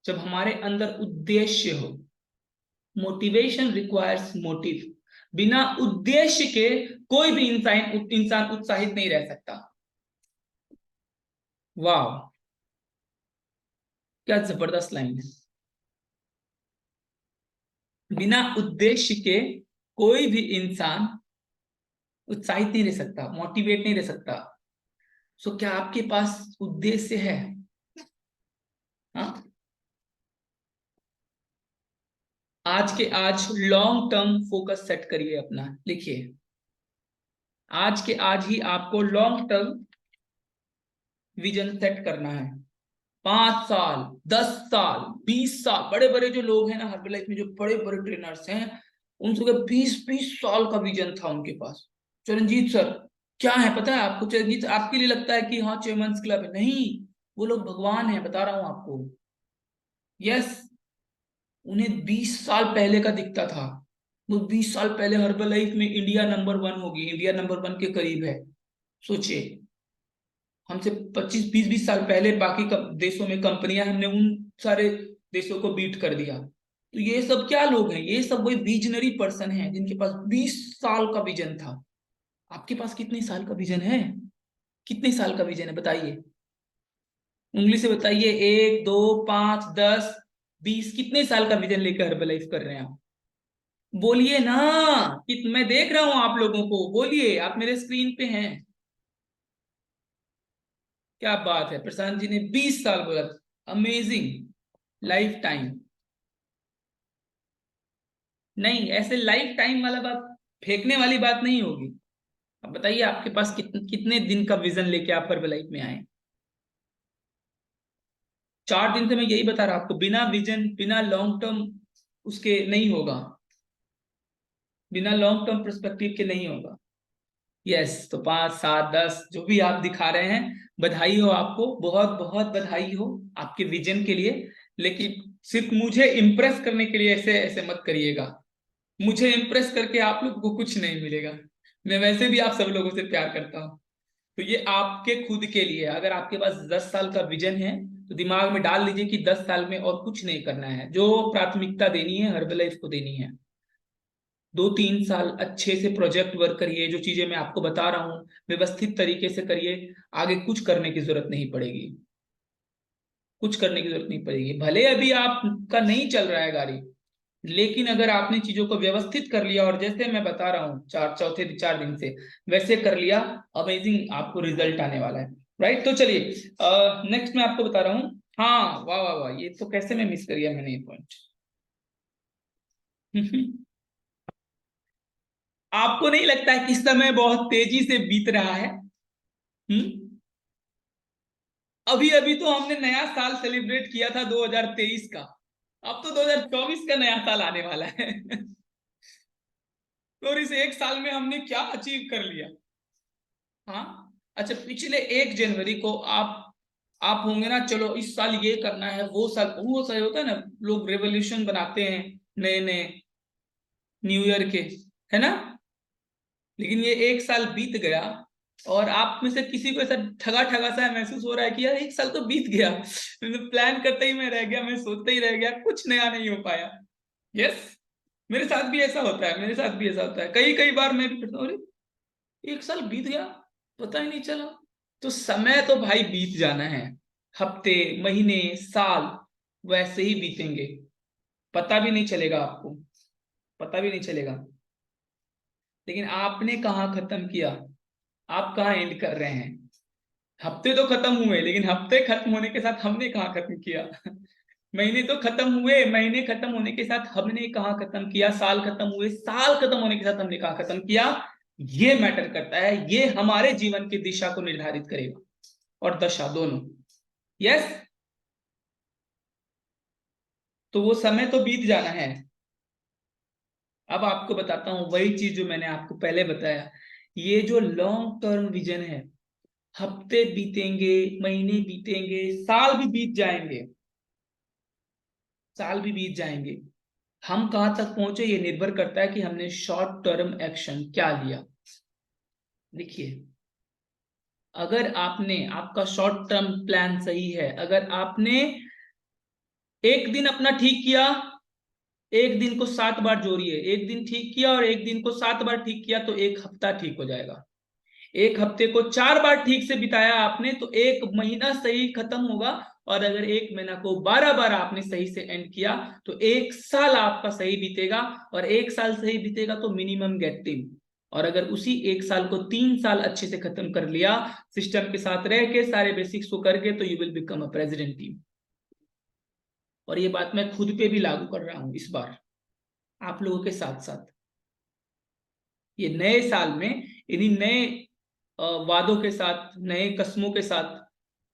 A: जब हमारे अंदर उद्देश्य हो। Motivation requires motive. बिना उद्देश्य के कोई भी इंसान उत्साहित नहीं रह सकता। वाह, क्या जबरदस्त लाइन है। बिना उद्देश्य के कोई भी इंसान उत्साहित नहीं रह सकता, मोटिवेट नहीं रह सकता। सो क्या आपके पास उद्देश्य है? हाँ, आज के आज लॉन्ग टर्म फोकस सेट करिए अपना, लिखिए। आज के आज ही आपको लॉन्ग टर्म विजन सेट करना है। 5 साल, 10 साल, 20 साल, बड़े बड़े जो लोग हैं ना हर्बलाइफ में, जो बड़े बड़े ट्रेनर्स हैं, उन सबके 20-20 साल का विजन था उनके पास। चरणजीत सर, क्या है पता है आपको? चरणजीत, आपके लिए लगता है कि हाँ चेयरमैन क्लब है, नहीं, वो लोग भगवान है, बता रहा हूं आपको। यस, उन्हें 20 साल पहले का दिखता था। वो 20 साल पहले हर्बलाइफ में इंडिया नंबर 1 होगी, इंडिया नंबर 1 के करीब है। सोचिए, हमसे 25-20-20 साल पहले बाकी देशों में कंपनियां, हमने उन सारे देशों को बीट कर दिया। तो ये सब क्या लोग हैं? ये सब वही विजनरी पर्सन हैं जिनके पास 20 साल का विजन था। आपके पास कितने साल का विजन है? कितने साल का विजन है बताइए? उंगली से बताइए, 1, 2, 5, 10, 20, कितने साल का विजन लेकर हर्बलाइफ कर रहे हैं आप? बोलिए ना, कि मैं देख रहा हूं आप लोगों को, बोलिए, आप मेरे स्क्रीन पे हैं। क्या बात है, प्रशांत जी ने 20 साल बोला। Amazing, life time. नहीं, ऐसे लाइफ टाइम वाला बात, फेंकने वाली बात नहीं होगी। अब बताइए आपके पास कितने दिन का विजन लेके आप लाइफ में आए? 4 दिन से मैं यही बता रहा आपको, बिना विजन, बिना लॉन्ग टर्म उसके नहीं होगा, बिना लॉन्ग टर्म परस्पेक्टिव के नहीं होगा। यस, तो 5, 7, 10 जो भी आप दिखा रहे हैं, बधाई हो आपको, बहुत बहुत बधाई हो आपके विजन के लिए। लेकिन सिर्फ मुझे इंप्रेस करने के लिए ऐसे ऐसे मत करिएगा। मुझे इंप्रेस करके आप लोगों को कुछ नहीं मिलेगा। मैं वैसे भी आप सब लोगों से प्यार करता हूँ। तो ये आपके खुद के लिए, अगर आपके पास 10 साल का विजन है तो दिमाग में डाल लीजिए कि 10 साल में और कुछ नहीं करना है, जो प्राथमिकता देनी है हर्बलाइफ को देनी है। 2-3 साल अच्छे से प्रोजेक्ट वर्क करिए, जो चीजें मैं आपको बता रहा हूं व्यवस्थित तरीके से करिए, आगे कुछ करने की जरूरत नहीं पड़ेगी, कुछ करने की जरूरत नहीं पड़ेगी। भले अभी आपका नहीं चल रहा है गाड़ी, लेकिन अगर आपने चीजों को व्यवस्थित कर लिया और जैसे मैं बता रहा हूँ 4 दिन से वैसे कर लिया, अमेजिंग आपको रिजल्ट आने वाला है। राइट, तो चलिए नेक्स्ट मैं आपको बता रहा हूँ। हाँ, वाह वाह वाह, ये तो कैसे मैं मिस कर गया मैंने ये पॉइंट। आपको नहीं लगता है कि समय बहुत तेजी से बीत रहा है? हम्म। अभी अभी तो हमने नया साल सेलिब्रेट किया था 2023 का, अब तो 2024 का नया साल आने वाला है। और इस एक साल में हमने क्या अचीव कर लिया। हाँ, अच्छा, पिछले 1 जनवरी को आप होंगे ना, चलो इस साल ये करना है, वो साल होता है ना, लोग रेवोल्यूशन बनाते हैं नए नए न्यू ईयर के, है ना। लेकिन ये एक साल बीत गया और आप में से किसी को ऐसा ठगा ठगा सा महसूस हो रहा है कि यार एक साल तो बीत गया, प्लान करते ही मैं रह गया, मैं सोचते ही रह गया, कुछ नया नहीं हो पाया। यस, मेरे साथ भी ऐसा होता है, मेरे साथ भी ऐसा होता है, कई कई बार मैं भी करता हूँ, अरे एक साल बीत गया, पता ही नहीं चला। तो समय तो भाई बीत जाना है, हफ्ते महीने साल वैसे ही बीतेंगे, पता भी नहीं चलेगा आपको, पता भी नहीं चलेगा। लेकिन आपने कहाँ खत्म किया, आप कहाँ एंड कर रहे हैं। हफ्ते तो खत्म हुए, लेकिन हफ्ते खत्म होने के साथ हमने कहाँ खत्म किया। महीने तो खत्म हुए, महीने खत्म होने के साथ हमने कहाँ खत्म किया, साल खत्म हुए, साल खत्म होने के साथ हमने कहाँ खत्म किया। ये मैटर करता है, ये हमारे जीवन की दिशा को निर्धारित करेगा, और दशा दोनों। यस, तो वो समय तो बीत जाना है। अब आपको बताता हूं वही चीज जो मैंने आपको पहले बताया, ये जो लॉन्ग टर्म विजन है, हफ्ते बीतेंगे, महीने बीतेंगे, साल भी बीत जाएंगे, साल भी बीत जाएंगे, हम कहां तक पहुंचे ये निर्भर करता है कि हमने शॉर्ट टर्म एक्शन क्या लिया। देखिए, अगर आपने, आपका शॉर्ट टर्म प्लान सही है, अगर आपने एक दिन अपना ठीक किया, एक दिन को 7 बार जोड़िए, एक दिन ठीक किया और एक दिन को 7 बार ठीक किया तो एक हफ्ता ठीक हो जाएगा। एक हफ्ते को 4 बार ठीक से बिताया आपने तो एक महीना सही खत्म होगा, और अगर एक महीना को 12 बार आपने सही से एंड किया तो एक साल आपका सही बीतेगा, और एक साल सही बीतेगा तो मिनिमम गेट टीम। और अगर उसी एक साल को 3 साल अच्छे से खत्म कर लिया, सिस्टम के साथ रह के सारे बेसिक्स को करके, तो you will become a president team. और ये बात मैं खुद पे भी लागू कर रहा हूं इस बार, आप लोगों के साथ साथ। ये नए साल में इन्हीं नए वादों के साथ, नए कस्मों के साथ।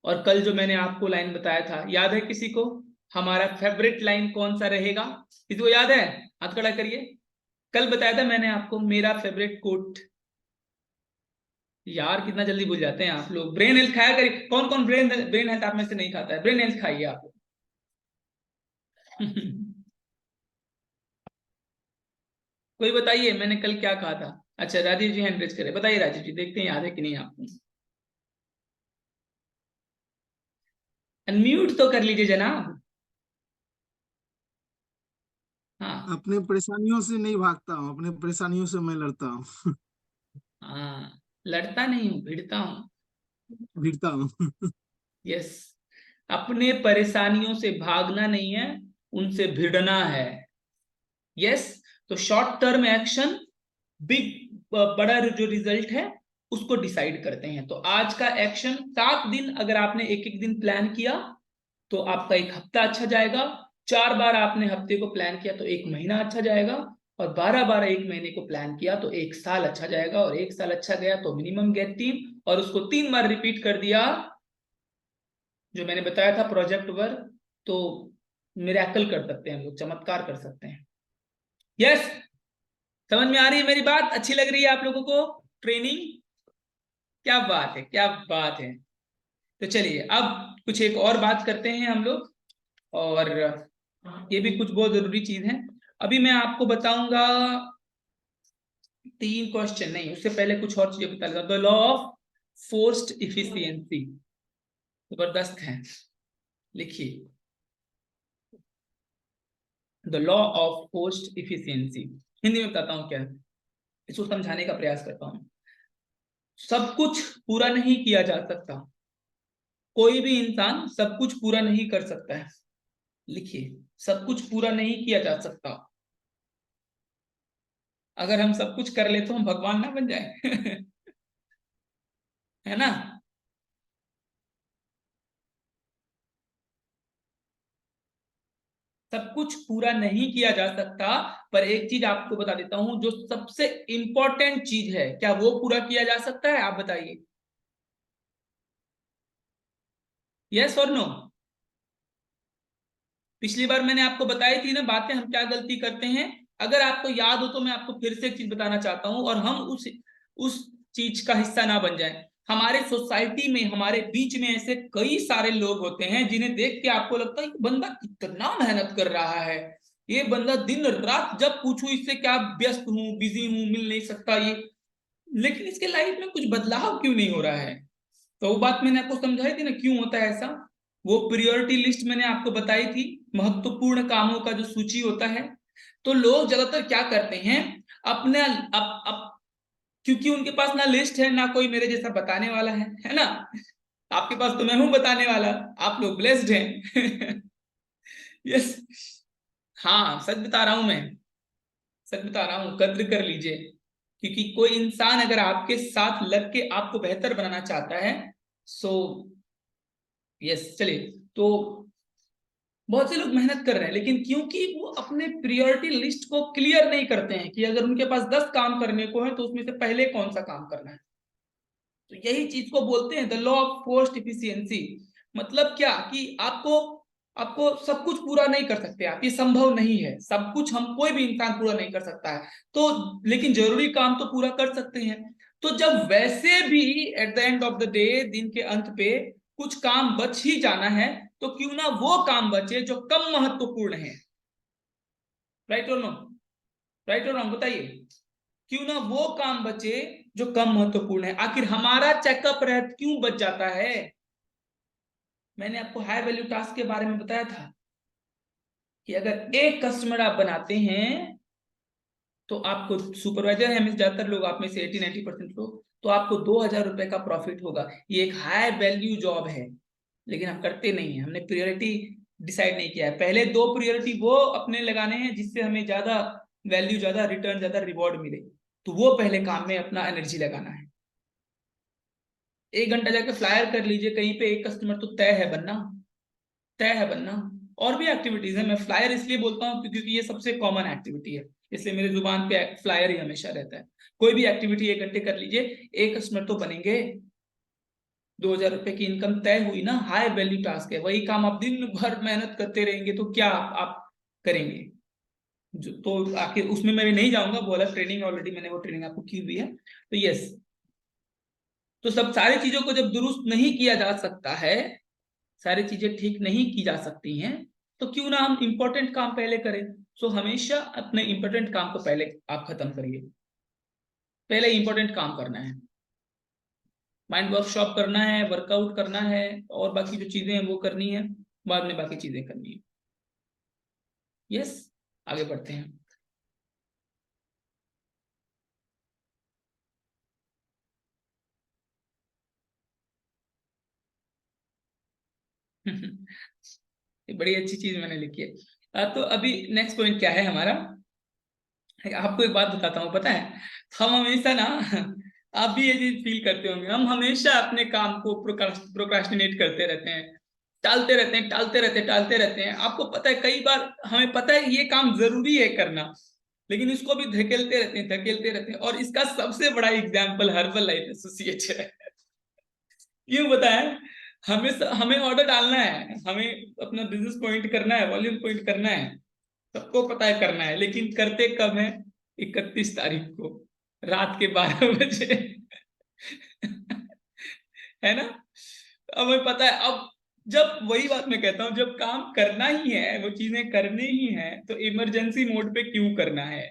A: और कल जो मैंने आपको लाइन बताया था, याद है किसी को, हमारा फेवरेट लाइन कौन सा रहेगा, किसी को याद है? हाथ खड़ा करिए। कल बताया था मैंने आपको मेरा फेवरेट कोट। यार कितना जल्दी भूल जाते हैं आप लोग। ब्रेन हेल्थ खाया करिए, कौन कौन ब्रेन ब्रेन हेल्थ आप में से नहीं खाता है, ब्रेन हेल्थ खाइए आप। कोई बताइए मैंने कल क्या कहा था। अच्छा, राजीव जी हैंड रेज करे, बताइए राजीव जी, देखते हैं याद है कि नहीं आपको। अनम्यूट तो कर लीजिए जनाब। हाँ
B: अपने परेशानियों से नहीं भागता हूँ, अपने परेशानियों से मैं लड़ता हूँ।
A: हाँ, लड़ता नहीं हूँ, भिड़ता हूँ।
B: भिड़ता हूँ।
A: यस, अपने परेशानियों से भागना नहीं है, उनसे भिड़ना है। यस, तो शॉर्ट टर्म एक्शन बिग, बड़ा जो रिजल्ट है उसको डिसाइड करते हैं। तो आज का एक्शन, 7 दिन अगर आपने एक एक दिन प्लान किया तो आपका एक हफ्ता अच्छा जाएगा। 4 बार आपने हफ्ते को प्लान किया तो एक महीना अच्छा जाएगा, और 12 बार एक महीने को प्लान किया तो एक साल अच्छा जाएगा, और एक साल अच्छा गया तो मिनिमम गेट टीम, और उसको 3 बार रिपीट कर दिया जो मैंने बताया था प्रोजेक्ट वर्क, तो मिरेकल कर सकते हैं हम लोग, चमत्कार कर सकते हैं। यस, समझ में आ रही है मेरी बात, अच्छी लग रही है आप लोगों को ट्रेनिंग? क्या बात है, क्या बात है। तो चलिए अब कुछ एक और बात करते हैं हम लोग, और ये भी कुछ बहुत जरूरी चीज है। अभी मैं आपको बताऊंगा 3 क्वेश्चन, नहीं उससे पहले कुछ और चीजें बता देता। The law of forced efficiency, जबरदस्त है। लिखिए, the law of cost efficiency. Hindi में बताता हूँ क्या है, इसको समझाने का प्रयास करता हूँ। सब कुछ पूरा नहीं किया जा सकता, कोई भी इंसान सब कुछ पूरा नहीं कर सकता है। लिखिए, सब कुछ पूरा नहीं किया जा सकता। अगर हम सब कुछ कर ले तो हम भगवान ना बन जाए। है ना। सब कुछ पूरा नहीं किया जा सकता, पर एक चीज आपको बता देता हूं, जो सबसे इंपॉर्टेंट चीज है, क्या वो पूरा किया जा सकता है? आप बताइए, यस और नो। पिछली बार मैंने आपको बताई थी ना बातें, हम क्या गलती करते हैं। अगर आपको याद हो तो मैं आपको फिर से एक चीज बताना चाहता हूं, और हम उस चीज का हिस्सा ना बन जाए। हमारे सोसाइटी में, हमारे बीच में ऐसे कई सारे लोग होते हैं जिन्हें देख के आपको लगता है कि बंदा कितना मेहनत कर रहा है, ये बंदा दिन रात, जब पूछूं इससे क्या व्यस्त हूं, बिजी हूं, मिल नहीं सकता ये, लेकिन इसके लाइफ में कुछ बदलाव क्यों नहीं हो रहा है। तो वो बात मैंने आपको समझाई थी ना, क्यों होता है ऐसा। वो प्रायोरिटी लिस्ट मैंने आपको बताई थी, महत्वपूर्ण कामों का जो सूची होता है। तो लोग ज्यादातर क्या करते हैं, अपने अब क्योंकि उनके पास ना लिस्ट है, ना कोई मेरे जैसा बताने वाला है ना। आपके पास तो मैं हूं बताने वाला, आप लोग ब्लेस्ड हैं। यस। हाँ, सच बता रहा हूं मैं, सच बता रहा हूं, कद्र कर लीजिए। क्योंकि कोई इंसान अगर आपके साथ लग के आपको बेहतर बनाना चाहता है, सो यस, चलिए। तो बहुत से लोग मेहनत कर रहे हैं, लेकिन क्योंकि वो अपने प्रायोरिटी लिस्ट को क्लियर नहीं करते हैं कि अगर उनके पास 10 काम करने को है तो उसमें से पहले कौन सा काम करना है। तो यही चीज को बोलते हैं the law of cost efficiency. मतलब क्या कि आपको आपको सब कुछ पूरा नहीं कर सकते आप, ये संभव नहीं है, सब कुछ हम कोई भी इंसान पूरा नहीं कर सकता है। तो लेकिन जरूरी काम तो पूरा कर सकते हैं। तो जब वैसे भी at the end of the day, दिन के अंत पे कुछ काम बच ही जाना है, तो क्यों ना वो काम बचे जो कम महत्वपूर्ण है। राइट और नो, राइट और रॉन्ग बताइए। क्यों ना वो काम बचे जो कम महत्वपूर्ण है। आखिर हमारा चेकअप रहता क्यों बच जाता है। मैंने आपको हाई वैल्यू टास्क के बारे में बताया था कि अगर एक कस्टमर आप बनाते हैं तो आपको, सुपरवाइजर है हमें ज्यादातर लोग, आप में से 80-90% लोग, तो आपको 2,000 रुपए का प्रॉफिट होगा। ये एक हाई वैल्यू जॉब है, लेकिन हम करते नहीं है। हमने प्रायोरिटी डिसाइड नहीं किया है। पहले दो प्रायोरिटी वो अपने लगाने हैं जिससे हमें ज्यादा वैल्यू, ज्यादा रिटर्न, ज्यादा रिवॉर्ड मिले, तो वो पहले काम में अपना एनर्जी लगाना है। 1 घंटा जाके फ्लायर कर लीजिए कहीं पे, एक कस्टमर तो तय है बनना, तय है बनना। और भी एक्टिविटीज है, मैं फ्लायर इसलिए बोलता हूँ क्योंकि ये सबसे कॉमन एक्टिविटी है, इसलिए मेरे जुबान पे फ्लायर ही हमेशा रहता है। कोई भी एक्टिविटी 1 घंटे कर लीजिए, एक कस्टमर तो बनेंगे, 2,000 रुपए की इनकम तय हुई ना। हाई वैल्यू टास्क है, वही काम आप दिन भर मेहनत करते रहेंगे तो क्या आप करेंगे। जो तो आखिर उसमें मैं भी नहीं जाऊंगा, वो अलग ट्रेनिंग, ऑलरेडी मैंने वो ट्रेनिंग आपको की हुई है। तो यस, तो सब सारी चीजों को जब दुरुस्त नहीं किया जा सकता है, सारी चीजें ठीक नहीं की जा सकती हैं, तो क्यों ना हम इंपॉर्टेंट काम पहले करें। सो हमेशा अपने इंपॉर्टेंट काम को पहले आप खत्म करिए, पहले इंपॉर्टेंट काम करना है। माइंड वर्कशॉप करना है, वर्कआउट करना है, और बाकी जो चीजें हैं वो करनी है, बाद में बाकी चीजें करनी है। यस, आगे बढ़ते हैं। ये बड़ी अच्छी चीज मैंने लिखी है। तो अभी नेक्स्ट पॉइंट क्या है हमारा। आपको एक बात बताता हूँ, पता है, हम हमेशा ना, आप भी ये चीज फील करते होंगे, हम हमेशा अपने काम को प्रोक्रास्टिनेट करते रहते हैं, टालते रहते हैं, टालते रहते हैं, टालते रहते हैं। आपको पता है कई बार हमें पता है ये काम जरूरी है करना, लेकिन इसको भी धकेलते रहते हैं, धकेलते रहते हैं। और इसका सबसे बड़ा एग्जाम्पल हर्बल लाइफ एसोसिएट है। क्यों बताएं। हमें हमें ऑर्डर डालना है, हमें अपना बिजनेस पॉइंट करना है, वॉल्यूम पॉइंट करना है, सबको पता है करना है, लेकिन करते कब है। 31 तारीख को रात के 12 बजे। है ना। अब हमें पता है, अब जब वही बात मैं कहता हूं, जब काम करना ही है, वो चीजें करनी ही है, तो इमरजेंसी मोड पे क्यों करना है।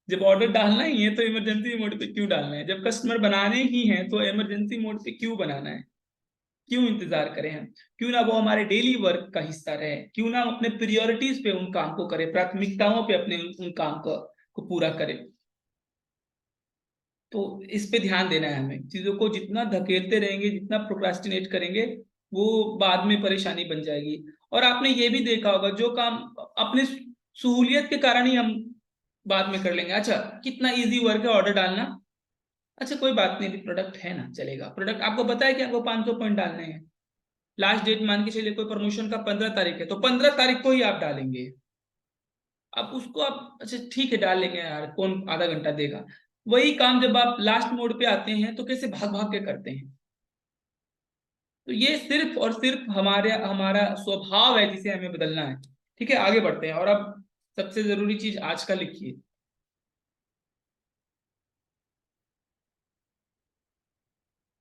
A: जब ऑर्डर डालना ही है तो इमरजेंसी मोड पे क्यों डालना है। जब कस्टमर बनाने ही है तो इमरजेंसी मोड पे क्यों बनाना है। क्यों इंतजार करें हम? क्यों ना वो हमारे डेली वर्क का हिस्सा रहे, क्यों ना हम अपने प्रायोरिटीज पे उन काम को करें, प्राथमिकताओं पे अपने उन काम को पूरा करें। तो इस पे ध्यान देना है हमें। चीजों को जितना धकेलते रहेंगे, जितना प्रोक्रास्टिनेट करेंगे, वो बाद में परेशानी बन जाएगी। और आपने ये भी देखा होगा, जो काम अपने सहूलियत के कारण ही हम बाद में कर लेंगे। अच्छा, कितना इजी वर्क है ऑर्डर डालना। अच्छा कोई बात नहीं, प्रोडक्ट है ना, चलेगा। प्रोडक्ट आपको पता है कि आपको 500 पॉइंट डालने हैं। लास्ट डेट मान के चलिए कोई प्रमोशन का 15 तारीख है, तो 15 तारीख को ही आप डालेंगे। अब उसको आप, अच्छा ठीक है डाल लेंगे यार, कौन आधा घंटा देगा। वही काम जब आप लास्ट मोड पे आते हैं तो कैसे भाग भाग के करते हैं। तो ये सिर्फ और सिर्फ हमारे हमारा स्वभाव है, जिसे हमें बदलना है। ठीक है, आगे बढ़ते हैं। और अब सबसे जरूरी चीज आज का लिखिए।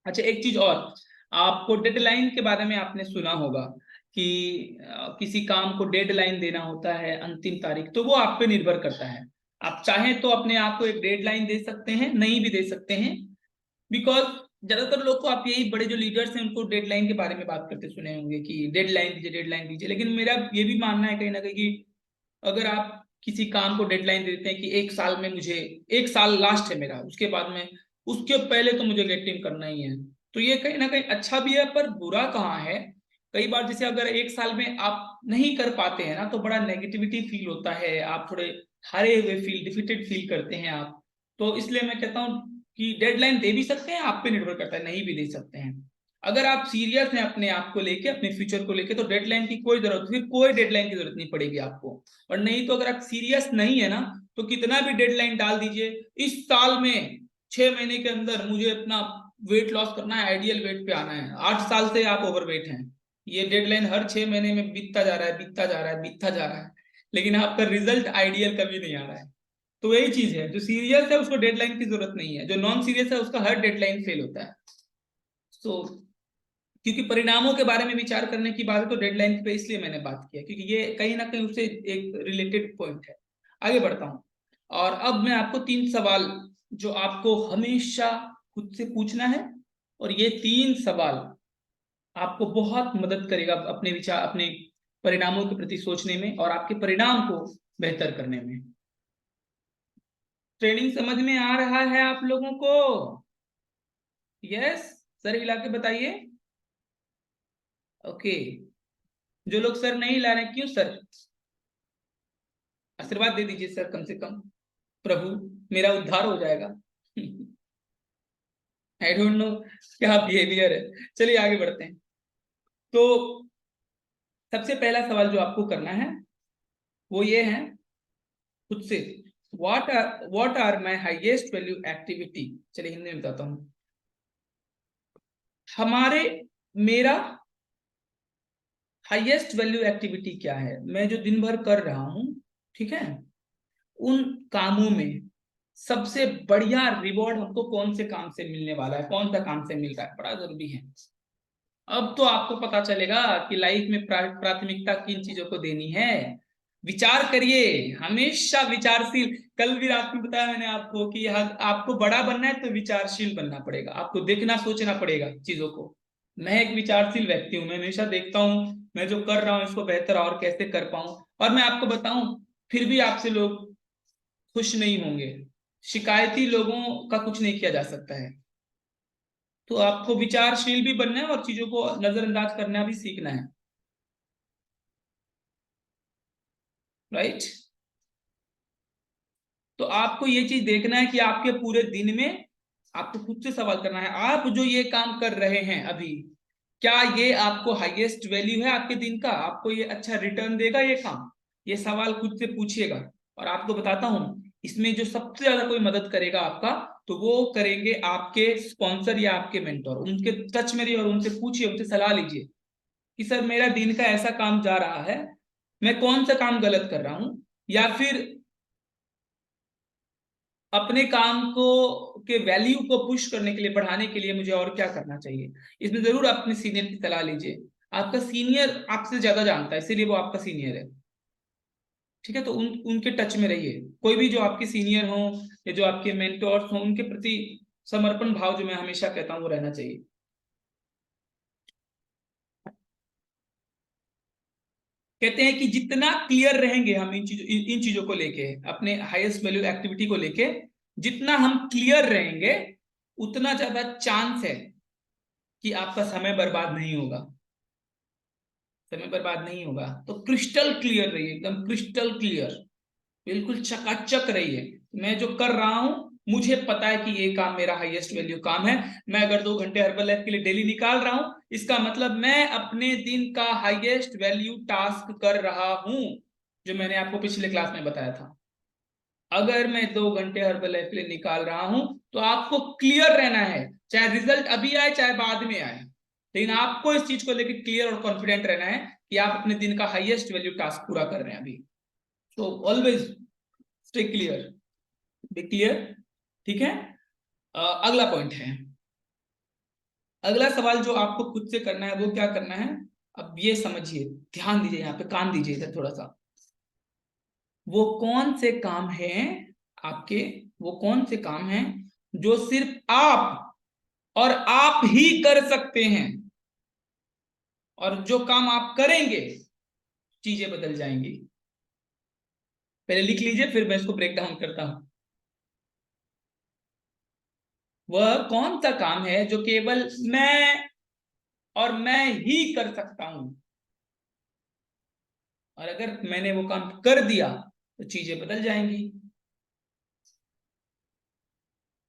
A: अच्छा एक चीज और, आपको डेडलाइन के बारे में आपने सुना होगा कि किसी काम को डेडलाइन देना होता है, अंतिम तारीख। तो वो आप पे निर्भर करता है। आप चाहें तो अपने आप को एक डेडलाइन दे सकते हैं, नहीं भी दे सकते हैं। बिकॉज ज्यादातर लोग को आप यही बड़े जो लीडर्स हैं उनको डेडलाइन के बारे में बात करते सुने होंगे कि डेडलाइन दीजिए, डेडलाइन दीजिए। लेकिन मेरा ये भी मानना है कहीं ना कहीं कि अगर आप किसी काम को डेडलाइन देते हैं कि 1 साल में मुझे, 1 साल लास्ट है मेरा, उसके बाद में, उसके पहले तो मुझे गेट टीम करना ही है, तो ये कहीं ना कहीं अच्छा भी है, पर बुरा कहाँ है। कई बार जैसे अगर 1 साल में आप नहीं कर पाते हैं ना, तो बड़ा नेगेटिविटी फील होता है, आप थोड़े हारे हुए फील, डिफीटेड फील करते हैं आप। तो इसलिए मैं कहता हूँ कि डेडलाइन दे भी सकते हैं, आप पे निर्भर करता है, नहीं भी दे सकते हैं। अगर आप सीरियस हैं अपने आप को लेके, अपने फ्यूचर को लेके, तो डेडलाइन की कोई जरूरत, फिर कोई डेडलाइन की जरूरत नहीं पड़ेगी आपको। और नहीं तो अगर आप सीरियस नहीं है ना, तो कितना भी डेडलाइन डाल दीजिए, इस साल में 6 महीने के अंदर मुझे अपना वेट लॉस करना है, आइडियल वेट पे आना है, 8 साल से आप ओवरवेट हैं, ये डेडलाइन हर 6 महीने में बीतता जा रहा है, बीतता जा रहा है, बीतता जा रहा है, लेकिन आपका रिजल्ट आइडियल कभी नहीं आ रहा है। तो यही चीज है, जो सीरियस है उसको डेडलाइन की जरूरत नहीं है, जो नॉन सीरियस है उसका हर डेडलाइन फेल होता है। तो क्योंकि परिणामों के बारे में विचार करने की बात है, तो डेडलाइन पे इसलिए मैंने बात किया, क्योंकि ये कहीं ना कहीं उससे एक रिलेटेड पॉइंट है। आगे बढ़ता हूं। और अब मैं आपको 3 सवाल जो आपको हमेशा खुद से पूछना है, और ये 3 सवाल आपको बहुत मदद करेगा अपने विचार, अपने परिणामों के प्रति सोचने में, और आपके परिणाम को बेहतर करने में। ट्रेनिंग समझ में आ रहा है आप लोगों को? यस, सर हिला के बताइए। ओके। जो लोग सर नहीं ला रहे, क्यों सर? आशीर्वाद दे दीजिए सर, कम से कम प्रभु मेरा उद्धार हो जाएगा। आई डोंट नो क्या बिहेवियर है। चलिए आगे बढ़ते हैं। तो सबसे पहला सवाल जो आपको करना है वो ये है खुद से, what are my highest value activity. चलिए हिंदी में बताता हूँ। हमारे, मेरा हाईएस्ट वैल्यू एक्टिविटी क्या है, मैं जो दिन भर कर रहा हूं, ठीक है, उन कामों में सबसे बढ़िया रिवॉर्ड हमको कौन से काम से मिलने वाला है, कौन सा काम से मिल रहा है, बड़ा जरूरी है। अब तो आपको पता चलेगा कि लाइफ में प्राथमिकता किन चीजों को देनी है। विचार करिए, हमेशा विचारशील। कल भी रात में बताया मैंने आपको कि आपको बड़ा बनना है तो विचारशील बनना पड़ेगा, आपको देखना सोचना पड़ेगा चीजों को। मैं एक विचारशील व्यक्ति हूं, मैं हमेशा देखता हूं मैं जो कर रहा हूं इसको बेहतर और कैसे कर पाऊं। और मैं आपको बताऊं, फिर भी आपसे लोग खुश नहीं होंगे। शिकायती लोगों का कुछ नहीं किया जा सकता है। तो आपको विचारशील भी बनना है और चीजों को नजरअंदाज करना भी सीखना है। राइट। तो आपको ये चीज देखना है कि आपके पूरे दिन में आपको खुद से सवाल करना है, आप जो ये काम कर रहे हैं अभी, क्या ये आपको हाईएस्ट वैल्यू है आपके दिन का, आपको ये अच्छा रिटर्न देगा ये काम? ये सवाल खुद से पूछिएगा। और आपको बताता हूं, इसमें जो सबसे ज्यादा कोई मदद करेगा आपका, तो वो करेंगे आपके स्पॉन्सर या आपके मेंटोर। उनके टच में रहिए और उनसे पूछिए, उनसे सलाह लीजिए कि सर मेरा दिन का ऐसा काम जा रहा है, मैं कौन सा काम गलत कर रहा हूं, या फिर अपने काम को के वैल्यू को पुश करने के लिए, बढ़ाने के लिए मुझे और क्या करना चाहिए। इसमें जरूर अपने सीनियर की सलाह लीजिए। आपका सीनियर आपसे ज्यादा जानता है, इसीलिए वो आपका सीनियर है। ठीक है, तो उनके टच में रहिए। कोई भी जो आपके सीनियर हो या जो आपके मेंटोर्स हो, उनके प्रति समर्पण भाव, जो मैं हमेशा कहता हूँ, वो रहना चाहिए। कहते हैं कि जितना क्लियर रहेंगे हम इन चीजों को लेके, अपने हाईएस्ट वैल्यू एक्टिविटी को लेके जितना हम क्लियर रहेंगे, उतना ज्यादा चांस है कि आपका समय बर्बाद नहीं होगा। समय बर्बाद नहीं होगा। तो क्रिस्टल क्लियर रहिए, एकदम क्रिस्टल क्लियर, बिल्कुल चकाचक रहिए। मैं जो कर रहा हूं, मुझे पता है कि ये काम मेरा हाईएस्ट वैल्यू काम है। मैं अगर 2 घंटे हर्बल लाइफ के लिए डेली निकाल रहा हूं, इसका मतलब मैं अपने दिन का हाईएस्ट वैल्यू टास्क कर रहा हूं, जो मैंने आपको पिछले क्लास में बताया था। अगर मैं 2 घंटे हर्बल लाइफ के लिए निकाल रहा हूं, तो आपको क्लियर रहना है, चाहे रिजल्ट अभी आए चाहे बाद में आए, लेकिन आपको इस चीज को लेकर क्लियर और कॉन्फिडेंट रहना है कि आप अपने दिन का हाईएस्ट वैल्यू टास्क पूरा कर रहे हैं अभी। तो always stay clear, be clear. ठीक है। अगला पॉइंट है, अगला सवाल जो आपको खुद से करना है वो क्या करना है, अब ये समझिए, ध्यान दीजिए, यहाँ पे कान दीजिए इधर थोड़ा सा। वो कौन से काम हैं आपके, वो कौन से काम हैं जो सिर्फ आप और आप ही कर सकते हैं, और जो काम आप करेंगे चीजें बदल जाएंगी। पहले लिख लीजिए, फिर मैं इसको ब्रेक डाउन करता हूं। वह कौन सा काम है जो केवल मैं और मैं ही कर सकता हूं, और अगर मैंने वो काम कर दिया तो चीजें बदल जाएंगी।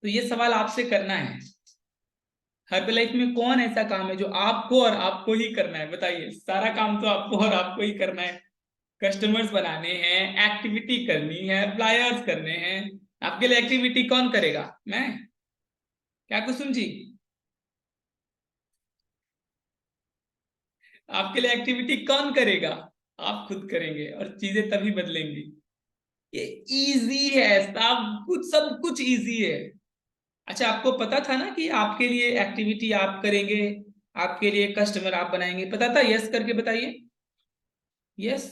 A: तो ये सवाल आपसे करना है, हर्बल लाइफ में कौन ऐसा काम है जो आपको और आपको ही करना है, बताइए। सारा काम तो आपको और आपको ही करना है। कस्टमर्स बनाने हैं, एक्टिविटी करनी है, फ्लायर्स करने हैं। आपके लिए एक्टिविटी कौन करेगा? मैं? क्या कुसुम जी? आपके लिए एक्टिविटी कौन करेगा? आप खुद करेंगे, और चीजें तभी बदलेंगी। ये इजी है, सब कुछ इजी है। अच्छा, आपको पता था ना कि आपके लिए एक्टिविटी आप करेंगे, आपके लिए कस्टमर आप बनाएंगे? पता था? यस करके बताइए। यस।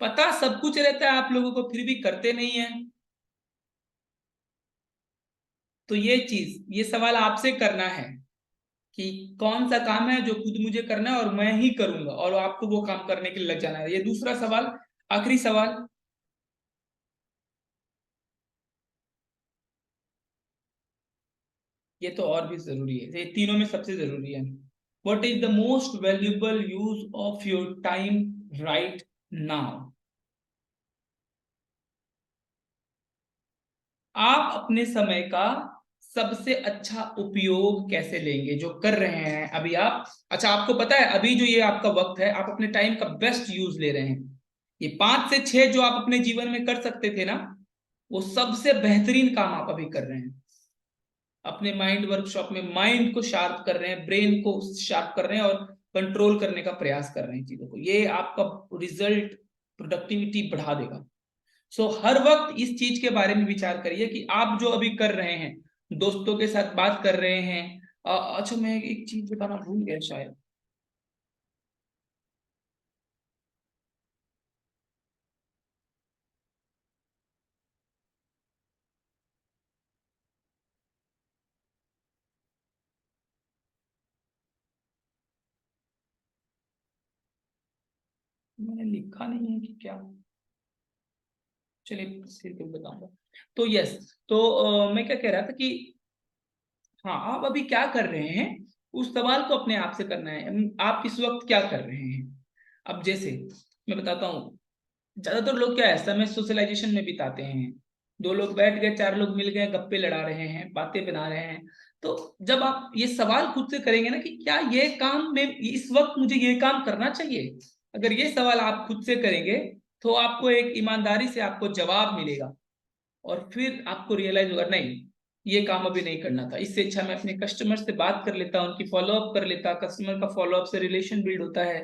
A: पता सब कुछ रहता है आप लोगों को, फिर भी करते नहीं है। तो ये चीज, ये सवाल आपसे करना है कि कौन सा काम है जो खुद मुझे करना है और मैं ही करूंगा, और आपको वो काम करने के लिए लग जाना है। ये दूसरा सवाल, आखिरी सवाल। ये तो और भी जरूरी है, ये तीनों में सबसे जरूरी है। What is the most valuable use of your time right now? आप अपने समय का सबसे अच्छा उपयोग कैसे लेंगे जो कर रहे हैं अभी आप? अच्छा, आपको पता है अभी जो ये आपका वक्त है, आप अपने टाइम का बेस्ट यूज ले रहे हैं। ये 5 से 6 जो आप अपने जीवन में कर सकते थे ना, वो सबसे बेहतरीन काम आप अभी कर रहे हैं। अपने माइंड वर्कशॉप में माइंड को शार्प कर रहे हैं, ब्रेन को शार्प कर रहे हैं, और कंट्रोल करने का प्रयास कर रहे हैं चीजों को। ये आपका रिजल्ट, प्रोडक्टिविटी बढ़ा देगा। सो हर वक्त इस चीज के बारे में विचार करिए कि आप जो अभी कर रहे हैं, दोस्तों के साथ बात कर रहे हैं। अच्छा, मैं एक चीज बताना भूल गया शायद। मैंने लिखा नहीं है कि क्या। चलिए फिर कुछ बताऊंगा। तो यस, तो मैं क्या कह रहा था कि हाँ, आप अभी क्या कर रहे हैं, उस सवाल को अपने आप से करना है। आप इस वक्त क्या कर रहे हैं? अब जैसे मैं बताता हूँ, ज्यादातर लोग क्या है, समय सोशलाइजेशन में बिताते हैं। 2 लोग बैठ गए, 4 लोग मिल गए, गप्पे लड़ा रहे हैं, बातें बना रहे हैं। तो जब आप ये सवाल खुद से करेंगे ना कि क्या ये काम में इस वक्त मुझे ये काम करना चाहिए, अगर ये सवाल आप खुद से करेंगे, तो आपको एक ईमानदारी से आपको जवाब मिलेगा, और फिर आपको रियलाइज होगा नहीं, ये काम अभी नहीं करना था। इससे अच्छा मैं अपने कस्टमर से बात कर लेता, उनकी फॉलोअप कर लेता। कस्टमर का फॉलोअप से रिलेशन बिल्ड होता है।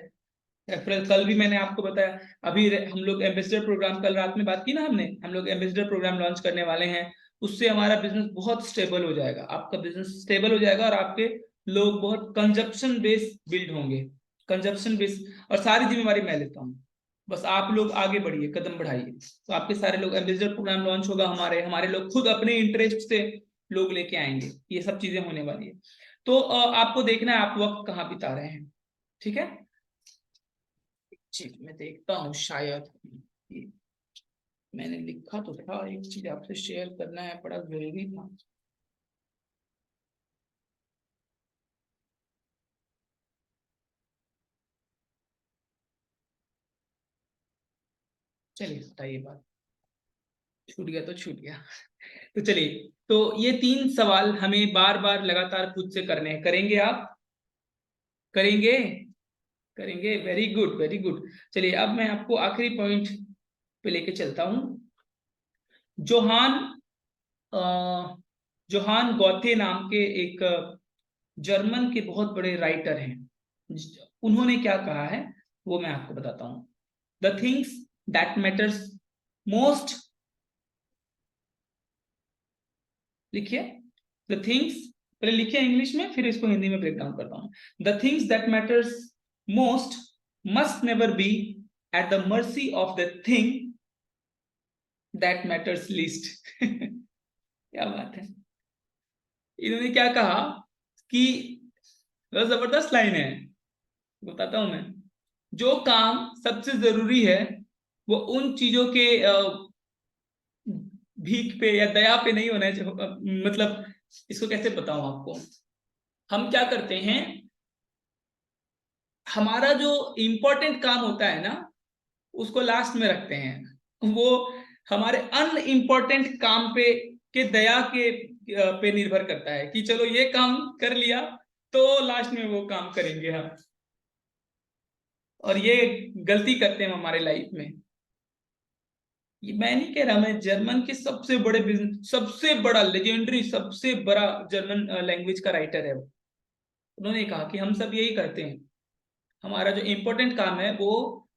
A: रेफरल, कल भी मैंने आपको बताया। अभी हम लोग एम्बेसडर प्रोग्राम, कल रात में बात की ना हमने, हम लोग एम्बेसडर प्रोग्राम लॉन्च करने वाले हैं। उससे हमारा बिजनेस बहुत स्टेबल हो जाएगा, आपका बिजनेस स्टेबल हो जाएगा, और आपके लोग बहुत कंजप्शन बेस बिल्ड होंगे। कंजप्शन बेस, और सारी जिम्मेवारी मैं लेता हूँ। बस आप लोग आगे बढ़िए, कदम बढ़ाइए, तो आपके सारे लोग, एम्बेसडर प्रोग्राम लॉन्च होगा, हमारे हमारे लोग खुद अपने इंटरेस्ट से लोग लेके आएंगे। ये सब चीजें होने वाली है। तो आपको देखना है आप वक्त कहाँ बिता रहे हैं। ठीक है। जी मैं देखता हूँ, शायद ये मैंने लिखा तो था, एक चीज आपसे शेयर करना है, बड़ा जरूरी था। चलिए बताइए, बात छूट गया तो छूट गया। तो चलिए, तो ये 3 सवाल हमें बार बार लगातार खुद से करने हैं, करेंगे आप? करेंगे? करेंगे, वेरी गुड वेरी गुड। चलिए अब मैं आपको आखिरी पॉइंट पे लेके चलता हूँ। जोहान अ, जोहान गॉथे नाम के एक जर्मन के बहुत बड़े राइटर हैं। उन्होंने क्या कहा है वो मैं आपको बताता हूँ। The things that matters most, लिखिए। द थिंग्स, पहले लिखिए इंग्लिश में, फिर इसको हिंदी में ब्रेक डाउन करता हूँ। The things that matters most must never be at the mercy of the thing that matters least. क्या बात है। इन्होंने क्या कहा कि, बहुत जबरदस्त लाइन है, बताता हूं मैं। जो काम सबसे जरूरी है वो उन चीजों के भीख पे या दया पे नहीं होना चाहिए। मतलब इसको कैसे बताऊं आपको। हम क्या करते हैं, हमारा जो इंपॉर्टेंट काम होता है ना, उसको लास्ट में रखते हैं। वो हमारे अन इम्पोर्टेंट काम पे के दया के पे निर्भर करता है कि चलो ये काम कर लिया तो लास्ट में वो काम करेंगे हम। और ये गलती करते हैं हम हमारे लाइफ में। ये मैं नहीं कह रहा, मैं जर्मन के सबसे बड़े बिजनेस, सबसे बड़ा लेजेंडरी, सबसे बड़ा जर्मन लैंग्वेज का राइटर है वो। उन्होंने कहा कि हम सब यही करते हैं, हमारा जो इम्पोर्टेंट काम है वो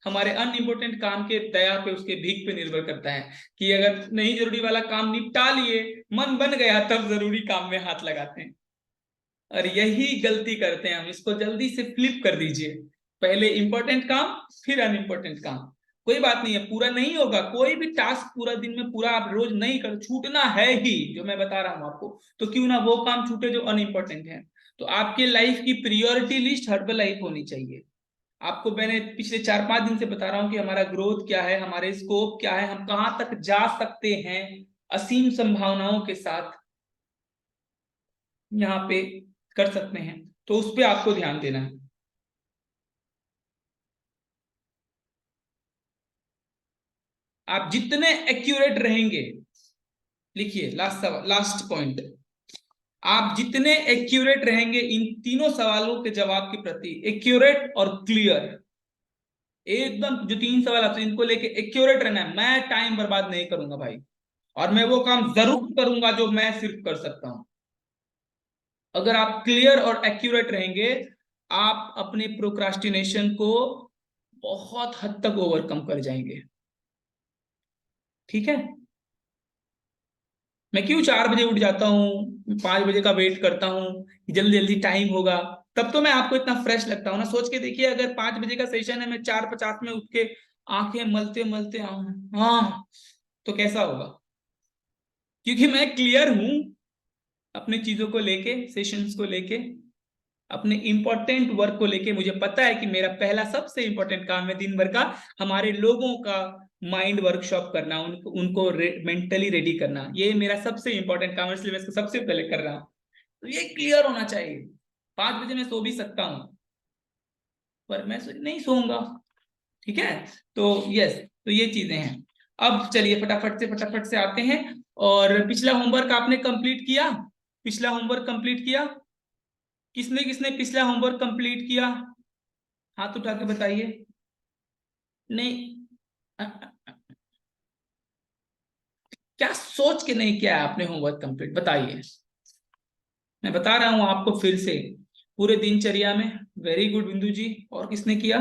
A: हमारे अन इम्पोर्टेंट काम के दया पे, उसके भीख पे निर्भर करता है। कि अगर नहीं जरूरी वाला काम निपटा लिए, मन बन गया, तब जरूरी काम में हाथ लगाते हैं। और यही गलती करते हैं हम, इसको जल्दी से फ्लिप कर दीजिए। पहले इंपॉर्टेंट काम, फिर अनइम्पोर्टेंट काम। कोई बात नहीं है, पूरा नहीं होगा कोई भी टास्क पूरा दिन में, पूरा आप रोज नहीं कर, छूटना है ही जो मैं बता रहा हूं आपको। तो क्यों ना वो काम छूटे जो अनइम्पोर्टेंट है। तो आपके लाइफ की प्रियोरिटी लिस्ट हर्बल लाइफ होनी चाहिए। आपको मैंने पिछले 4-5 दिन से बता रहा हूं कि हमारा ग्रोथ क्या है, हमारे स्कोप क्या है, हम कहां तक जा सकते हैं असीम संभावनाओं के साथ, यहाँ पे कर सकते हैं। तो उस पर आपको ध्यान देना है। आप जितने एक्यूरेट रहेंगे, लिखिए लास्ट सवाल, लास्ट पॉइंट। आप जितने एक्यूरेट रहेंगे इन तीनों सवालों के जवाब के प्रति, एक्यूरेट और क्लियर, एकदम जो 3 सवाल आपसे, इनको लेके एक्यूरेट रहना है। मैं टाइम बर्बाद नहीं करूंगा भाई, और मैं वो काम जरूर करूंगा जो मैं सिर्फ कर सकता हूं। अगर आप क्लियर और एक्यूरेट रहेंगे, आप अपने प्रोक्रास्टिनेशन को बहुत हद तक ओवरकम कर जाएंगे। ठीक है। मैं क्यों 4 बजे उठ जाता हूँ, 5 बजे का वेट करता हूँ कि जल्दी जल्दी टाइम होगा, तब तो मैं आपको इतना फ्रेश लगता हूँ ना। सोच के देखिए, अगर 5 बजे का सेशन है, मैं 4:50 में उठ के आंखें मलते मलते आऊं, हाँ, तो कैसा होगा। क्योंकि मैं क्लियर हूं अपनी चीजों को लेके, सेशंस को लेके, अपने इंपॉर्टेंट वर्क को लेके। मुझे पता है कि मेरा पहला सबसे इंपॉर्टेंट काम है दिन भर का हमारे लोगों का माइंड वर्कशॉप करना, उनको मेंटली रेडी करना। ये मेरा सबसे इंपॉर्टेंट काम है, इसलिए मैं इसको सबसे पहले कर रहा हूँ। तो ये क्लियर होना चाहिए। 5 बजे मैं सो भी सकता हूँ, पर मैं नहीं सोऊंगा। ठीक है। तो यस, तो ये चीजें हैं। अब चलिए फटाफट से आते हैं। और पिछला होमवर्क आपने कंप्लीट किया? पिछला होमवर्क कंप्लीट किया? किसने किसने पिछला होमवर्क कंप्लीट किया? हाथ उठा के बताइए। नहीं, अ- अ- क्या सोच के नहीं किया है आपने होमवर्क कंप्लीट, बताइए। मैं बता रहा हूं आपको फिर से, पूरे दिनचर्या में। वेरी गुड बिंदु जी। और किसने किया?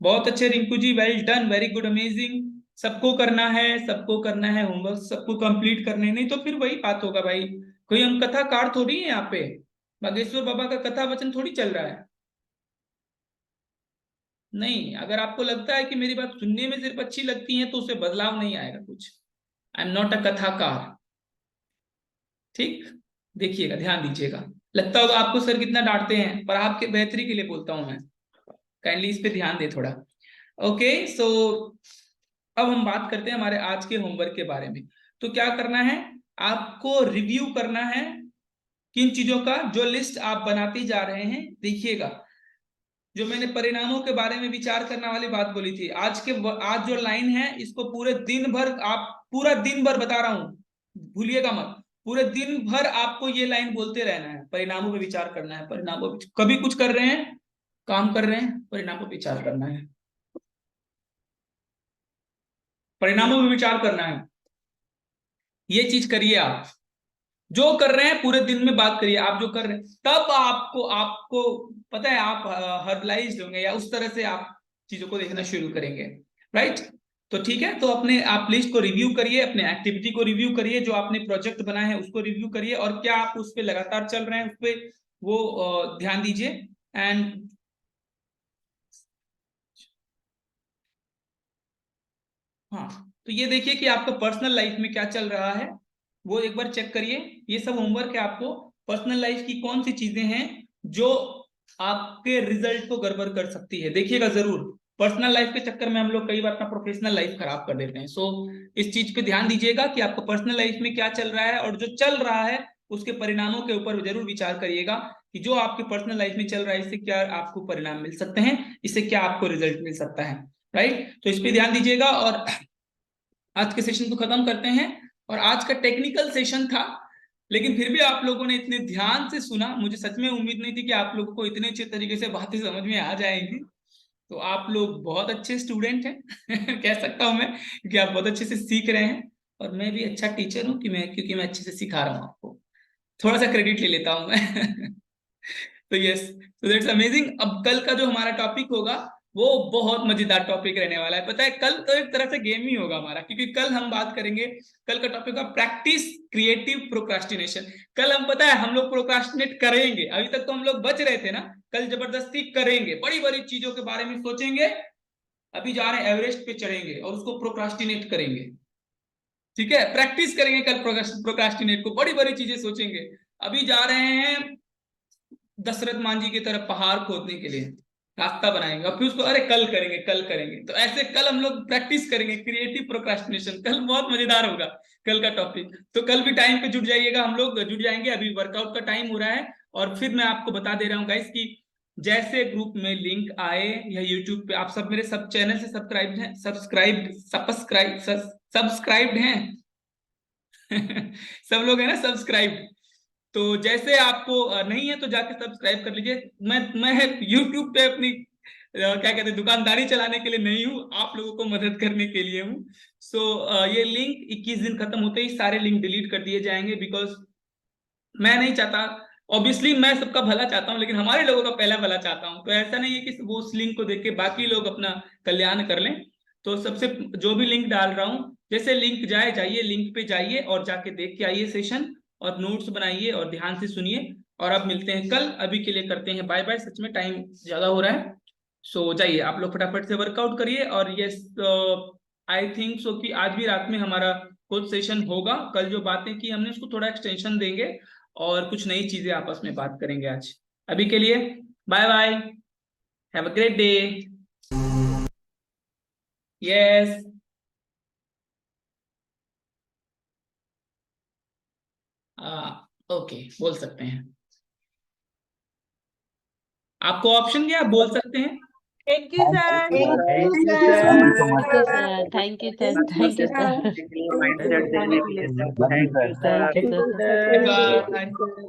A: बहुत अच्छे Rinku ji, well done, very good, amazing. सबको करना है, सबको करना है होमवर्क, सबको कंप्लीट करने, नहीं तो फिर वही बात होगा भाई। कोई हम कथाकार थोड़ी है यहाँ पे, बागेश्वर बाबा का कथा वचन थोड़ी चल रहा है। नहीं, अगर आपको लगता है कि मेरी बात सुनने में सिर्फ अच्छी लगती है तो उससे बदलाव नहीं आएगा कुछ। आई एम नॉट अ कथाकार। ठीक, देखिएगा, ध्यान दीजिएगा। लगता होगा आपको सर कितना डांटते हैं, पर आपके बेहतरी के लिए बोलता हूं मैं। काइंडली इस पे ध्यान दे थोड़ा। ओके, सो अब हम बात करते हैं हमारे आज के होमवर्क के बारे में। तो क्या करना है, आपको रिव्यू करना है किन चीजों का, जो लिस्ट आप बनाते जा रहे हैं। देखिएगा, जो मैंने परिणामों के बारे में विचार करने वाली बात बोली थी, आज जो लाइन है इसको पूरे दिन भर, आप पूरा दिन भर बता रहा हूं, भूलिएगा मत, पूरे दिन भर आपको ये लाइन बोलते रहना है। परिणामों पे विचार करना है, परिणामों पे, कभी कुछ कर रहे हैं, काम कर रहे हैं, परिणामों पे विचार करना है, परिणामों पे विचार करना है। ये चीज करिए आप, जो कर रहे हैं पूरे दिन में बात करिए, आप जो कर रहे हैं, तब आपको आपको पता है, आप हर्बलाइज्ड होंगे या उस तरह से आप चीजों को देखना शुरू करेंगे। राइट, तो ठीक है, तो अपने आप लिस्ट को रिव्यू करिए, अपने एक्टिविटी को रिव्यू करिए, जो आपने प्रोजेक्ट बनाया है उसको रिव्यू करिए, और क्या आप उस पर लगातार चल रहे हैं, उस पर वो ध्यान दीजिए। एंड हाँ, तो ये देखिए कि आपका पर्सनल लाइफ में क्या चल रहा है, वो एक बार चेक करिए। ये सब होमवर्क है आपको। पर्सनल लाइफ की कौन सी चीजें हैं जो आपके रिजल्ट को गड़बड़ कर सकती है, देखिएगा जरूर। पर्सनल लाइफ के चक्कर में हम लोग कई बार अपना प्रोफेशनल लाइफ खराब कर देते हैं। सो इस चीज पे ध्यान दीजिएगा कि आपका पर्सनल लाइफ में क्या चल रहा है, और जो चल रहा है उसके परिणामों के ऊपर जरूर विचार करिएगा कि जो आपके पर्सनल लाइफ में चल रहा है इससे क्या आपको परिणाम मिल सकते हैं, इससे क्या आपको रिजल्ट मिल सकता है। राइट, तो इस पे ध्यान दीजिएगा। और आज के सेशन को खत्म करते हैं। और आज का टेक्निकल सेशन था, लेकिन फिर भी आप लोगों ने इतने ध्यान से सुना, मुझे सच में उम्मीद नहीं थी कि आप लोगों को इतने अच्छे तरीके से बातें समझ में आ जाएंगी। तो आप लोग बहुत अच्छे स्टूडेंट हैं कह सकता हूं मैं, क्योंकि आप बहुत अच्छे से सीख रहे हैं। और मैं भी अच्छा टीचर हूं क्योंकि मैं अच्छे से सिखा रहा हूं आपको, थोड़ा सा क्रेडिट ले लेता हूं मैं तो यस, तो दैट्स अमेजिंग। अब कल का जो हमारा टॉपिक होगा वो बहुत मजेदार टॉपिक रहने वाला है। पता है, कल तो एक तरह से गेम ही होगा हमारा, क्योंकि कल हम बात करेंगे, कल का टॉपिक है प्रैक्टिस क्रिएटिव प्रोक्रास्टिनेशन। कल हम, पता है, हम लोग प्रोक्रास्टिनेट करेंगे, अभी तक तो हम लोग बच रहे थे ना, कल जबरदस्ती करेंगे, बड़ी बड़ी चीजों के बारे में सोचेंगे। अभी जा रहे हैं एवरेस्ट पे चढ़ेंगे और उसको प्रोक्रास्टिनेट करेंगे। ठीक है, प्रैक्टिस करेंगे कल प्रोक्रास्टिनेट को, बड़ी बड़ी चीजें सोचेंगे। अभी जा रहे हैं दशरथ मांझी की तरफ पहाड़ खोदने के लिए, रास्ता बनाएंगे, और फिर उसको अरे कल करेंगे कल करेंगे। तो ऐसे कल हम लोग प्रैक्टिस करेंगे क्रिएटिव प्रोक्रास्टिनेशन, कल बहुत मजेदार होगा कल का टॉपिक। तो कल भी टाइम पे जुट जाइएगा, हम लोग जुट जाएंगे। अभी वर्कआउट का टाइम हो रहा है। और फिर मैं आपको बता दे रहा हूँ गाइस कि जैसे ग्रुप में लिंक आए या यूट्यूब पे, आप सब मेरे सब चैनल से सब्सक्राइब्ड हैं सब लोग है ना सब्सक्राइब। तो जैसे आपको नहीं है तो जाके सब्सक्राइब कर लीजिए। मैं यूट्यूब पे अपनी क्या कहते हैं, दुकानदारी चलाने के लिए नहीं हूँ, आप लोगों को मदद करने के लिए हूँ। सो ये लिंक 21 दिन खत्म होते ही सारे लिंक डिलीट कर दिए जाएंगे, बिकॉज मैं नहीं चाहता, ऑब्वियसली मैं सबका भला चाहता हूँ, लेकिन हमारे लोगों का पहला भला चाहता हूँ। तो ऐसा नहीं है कि वो उस लिंक को देख के बाकी लोग अपना कल्याण कर लें। तो सबसे, जो भी लिंक डाल रहा हूँ, जैसे लिंक जाइए लिंक पे जाइए और जाके देख के आइए सेशन, और नोट्स बनाइए और ध्यान से सुनिए। और अब मिलते हैं कल, अभी के लिए करते हैं बाय बाय, सच में टाइम ज्यादा हो रहा है। सो जाइए आप लोग फटाफट से वर्कआउट करिए। और ये आई थिंक सो कि आज भी रात में हमारा कोच सेशन होगा। कल जो बातें की हमने उसको थोड़ा एक्सटेंशन देंगे और कुछ नई चीजें आपस में बात करेंगे आज। अभी के लिए bye bye, have a great day. Yes, okay, बोल सकते हैं, आपको ऑप्शन दिया, आप बोल सकते हैं।
C: Thank you, sir.
D: Thank you,
E: Thank you
D: sir.
E: so much,
F: Thank you,
E: sir.
F: sir. Thank you, sir.
D: Thank you,
F: Thank you,
D: sir.
F: sir.
D: Mindset
E: Thank you,
D: delivery.
E: sir.
D: Thank you, sir.
F: Thank you, sir.
A: Bye bye.